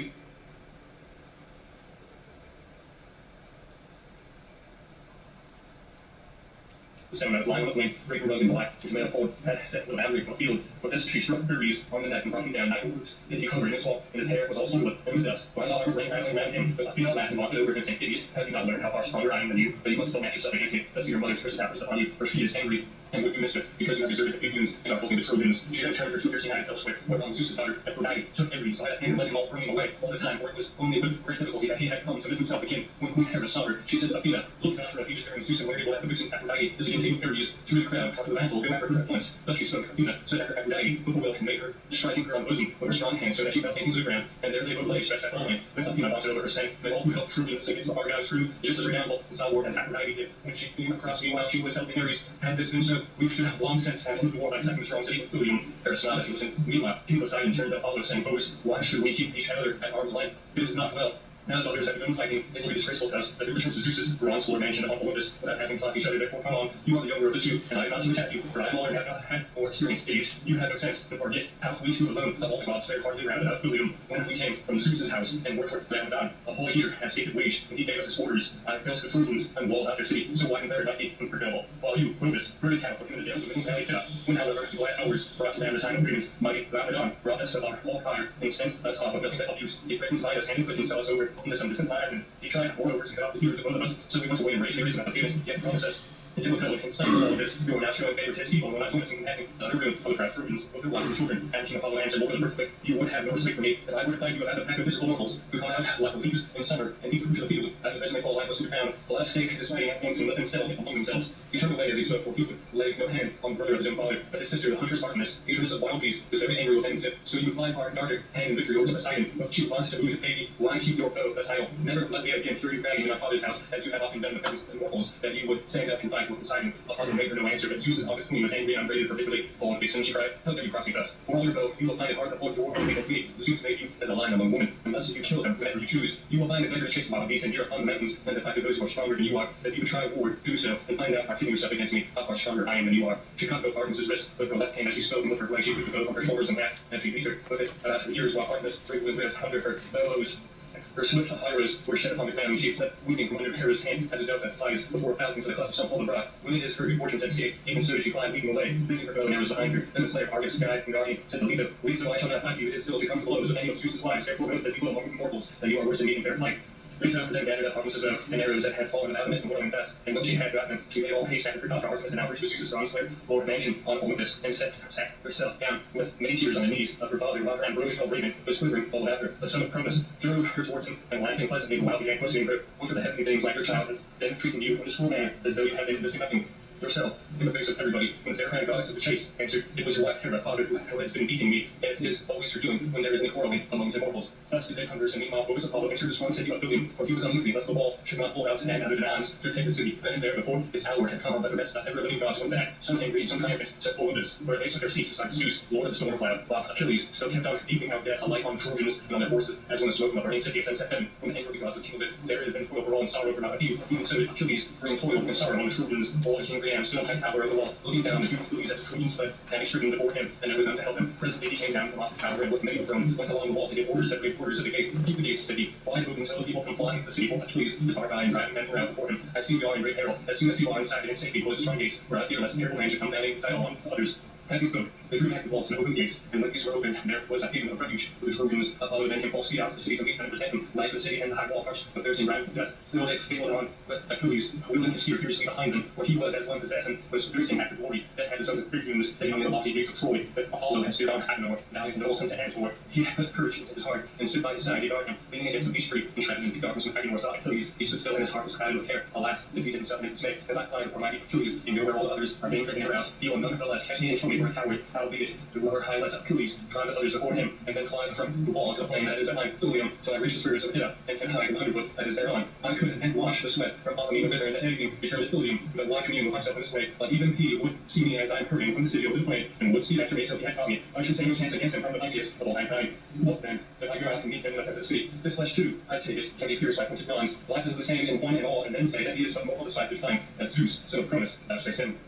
Sam was lying on the plain, great and rugged black, which made a pole had set with a boundary of a field. With this she struck Hermes on the neck and brought him down 9 wounds. Then he covered in his fall, and his hair was all swollen and with dust. While armor rained rattling around him, but Athena laughed and mocked it over him, saying, Idiot, have you not learned how far stronger I am than you? But you must still match yourself against me, lest your mother's curses outburst upon you, for she is angry and would do mischief, because you have deserted the Pythians and are holding the Trojans. She then turned her two piercing eyes elsewhere, whereon Zeus' daughter, Aphrodite, took Ares by the hand and led him all running away. All the time, for it was only with great difficulty that he had come to lift himself again. When Queen Hera saw her, she says to Athena, look not for Aegis bearing Zeus and where he will have the vixen Aphrodite, as he continued Ares through the crowd, after the mantle, go after her at once. Thus she spoke, Athena, so that Aphrodite, with a will, and made her, striking her on the bosom with her strong hand, so that she fell fainting to the ground, and there they both lay stretched at the line. Then Athena vaunted over her, saying, may all who help Trojans against the Argives prove just as renownable and stalwart as Aphrodite did. When she came across me while she was helping Ares, had this been so, we should have long since had ended the war by sacking the strong city of Ilium. Aristotle listened. Meanwhile, King Poseidon turned to Apollo, saying, Bogus, why should we keep each other at arm's length? It is not well. Now that others have begun fighting, it will be disgraceful to us that we return to Zeus's bronze floor mansion upon Olympus without having fought each other. Therefore, come on, you are the younger of the two, and I am not to attack you, for I am older and have not had more experience. Age, you had no sense to forget how we two alone of all the gods fared hardly round about Ilium when we came from Zeus's house and worked for Abaddon a whole year at stated wage, and he gave us his orders. I fell to the Trojans and walled out their city, so wide and there might be unforgettable. While you, Rhodes, herded cattle within the dales of the valley Pita, when however the glad hours brought to man the time of grievance, mighty Abaddon brought us to our all fire and sent us off of nothing but abuse. He threatened to buy us and he put himself us over into some distant land. He tried, moreover, to cut off the ears of both of us, so we went away and raised Ares and Athena, yet promised us. And did fulfill it, and spite of all of this, you are now showing favor to his people, and not witnessing and passing the utter ruin of the proud Trojans, with their wives and children. And King Apollo answered more than perfectly, you would have no respect for me, if I were to find you about a pack of visible mortals, who come out like leaves in summer, and eat fruit to the field, and as they fall lifeless to the ground. The last stake is fighting at once, and let them settle it among themselves. He turned away as he spoke, for he would lay no hand on the brother of his own father, but his sister, the huntress Artemis, patroness of wild beasts, was very angry with him, said, so you fly far, darter, hand in victory over to Poseidon, but you want to move to baby, why keep your bow thus idle? Never let me again hear you bragging in my father's house, as you have often done in the presence of the mortals, that you would stand up and fight with Poseidon. Apollo made her no answer, but Zeus's august queen was angry and upbraided particularly. Oh, and Vixen, she cried, how dare you cross me thus? For all your bow, you will find it hard to hold your war against me. Zeus made you as a lion among women, and thus if you kill them whenever you choose, you will find it better to chase wild beasts and deer upon the mountains than to fight with those who are stronger than you are. That you would try war, do so, and find out by pitting yourself against me, how far stronger I am than you are. She cut both Artemis' wrist with her left hand as she spoke, and with her right she put the bow on her shoulders and back, and she beat her with it about her ears, while Artemis bravely lived under her bellows. Her swift arrows were shed upon the ground, and she fled, weeping from under Hera's hand, as a dove that flies before a falcon to the cleft of some golden rock. When it is her good fortune to escape, even so did she fly, weeping away, leaving her bow and arrows behind her. Then the slayer Argus, guide and guardian, said to Leto, Leto, I shall not fight you, it is still to come to blows with any of Zeus's wives, therefore knows that you will among mortals, that you are worse than meeting fair fight. Leto then gathered up Artemis's bow and arrows that had fallen out of it and whirling fast, and when she had gotten them, she made all haste after her daughter Artemis and outward to Zeus's strong slayer, Lord of Mansion, on Olympus, and sat herself down with many tears on her knees of her father, while her ambrosial raiment was quivering all about her. The son of Cronus drew her towards him, and laughing pleasantly while began questioning her, what are the heavenly things like your child has been treating you in this cruel manner, as though you had been missing nothing yourself, in the face of everybody, when the fair hand goddess of the chase answered, it was your wife Hera, father, who has been beating me, and it is always her doing when there is any quarreling among the mortals. Thus did they converse, and meanwhile Focus Apollo answered the strong city of Ilium, for he was uneasy lest the wall should not hold out and out of the arms to take the city. Then and there before this hour had come on, but the rest not ever living gods went back, some angry, some triumphant, set Olympus, where they took their seats beside Zeus, lord of the storm cloud, while Achilles still kept on deeping out death alike on Trojans and on their horses, as when the smoke from a burning city ascends at heaven, when the anger of the gods is kindled it, there is then toil for all and sorrow for not a few, even so did Achilles bring toil and sorrow on the Trojans, all the king Priam stood on high tower of the wall, looking down the two Achilles at the Trojans fled, and he stricken before him, and there was none to help him. Presently he came down from off his tower, and with many of them went along the wall to give orders at great quarters of the gate, keep the gates of the city, wide open so the people come flying to the city, Achilles, his hard eye and driving men around before him, as soon we are in great peril, as soon as people are inside and in safety, close the strong gates, where out here lest a terrible man should come down inside along others. As he spoke, they drew back the walls and opened the gates, and when these were opened, there was a haven of refuge for the Trojans. Apollo then came full speed out of the city to meet them and protect them, life of the city and the high wall arched, but theirs in round dust. Still they failed on, but Achilles, wielding his spear fiercely behind them, for he was as one possessed and was thirsting after glory, that had the sons of Tribunes, they hung in the lofty gates of Troy, but Apollo had stood on Agenor, now his noble sons of Antor. He had put courage into his heart, and stood by his side, he guarded him, leaning against a beech tree, and shouting in the darkness when Agenor saw Achilles, he stood still, and his heart was clouded with care. Alas, said he to himself in his dismay, if I fly before mighty Achilles, you know where all the others are being driven aroused, he will nonetheless catch me and kill me for a coward. Howbeit, the lower high let Achilles drive the others before him, and then climb from the wall to the plain that is at mine Ilium, till I reach the spheres of Ida, and can hide in the underwood that is thereon. I could then wash the sweat from off me thither in the evening, return to Ilium, but why commune with myself in this way? But even he would see me as I am hurrying from the city over the plain, and would speed after me till he had caught me. I should say no chance against him from the mightiest of all mankind. What then? That I go out and meet him in the head of the city. This flesh too, I take it, can be pierced by pointed bronze. Life is the same in one and all, and then say that he is of more decisive of time, as Zeus, son of Cronus, vouchsafed him.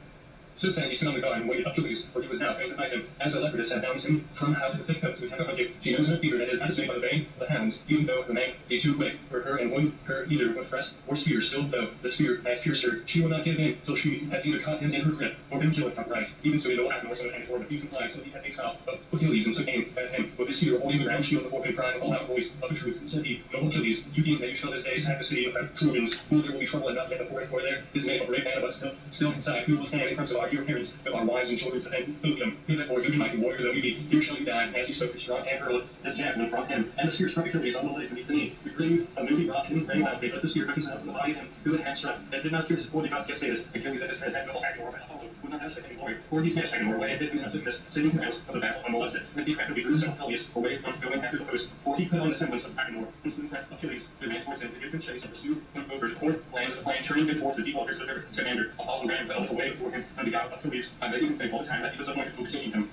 So saying, he stood on the guard and waited Achilles, for he was now fain to fight him. As a leopardess had bounced him from out of the thick coat to attack a hunting, she knows in her fear that it is not dismayed by the bane of the hounds, even though the man be too quick for her and wound her either with thrust or spear. Still, though the spear has pierced her, she will not give in till she has either caught him in her grip or been killed outright. Even so, he no Agenor, son of Antor, but these implies till he had a trial of Achilles, and took aim at him with his spear, holding the ground shield before him, crying with a loud voice of the truth. Said he, Noble Achilles, you deem that you shall this day sack the city of the Trojans, who there will be trouble and not yet before it, for there is made a great man of us still inside, who will stand in front of our dear parents, of our wives and children, and Ilium. Therefore, huge mighty warrior though he be, here shall you die. As he spoke, his strong hand hurled his javelin from him, and the spear struck Achilles on the leg beneath the knee. The gleam of newly rocked him rang out, but the spear reconciled from the body of him who had struck, and did not pierce before the gods status. Achilles at his head had no Agenor, but Apollo would not have any glory, for he snatched Agenor away and hid him in a thickness, sitting him out of the battle unmolested. Then he practically drew himself Peleus away from going after the host, for he put on the semblance of Agenor, and soon pressed Achilles, the man towards him to give him chase and pursue him over the court lands of the plain, turning him towards the deep waters of the river Scamander. Apollo ran well away before him, and begot Achilles, and made him think all the time that he was appointed to overtaking him.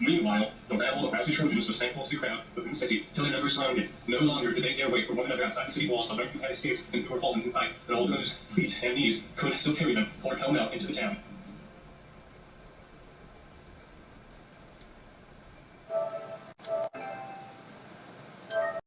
Meanwhile, the rabble of rousy Trojans was thankful to the crowd within the city, till their numbers surrounded. No longer did they dare wait for one another outside the city walls, so who had escaped and who were fallen in fight, but all those feet and knees could still carry them, poured pell-mell into the town.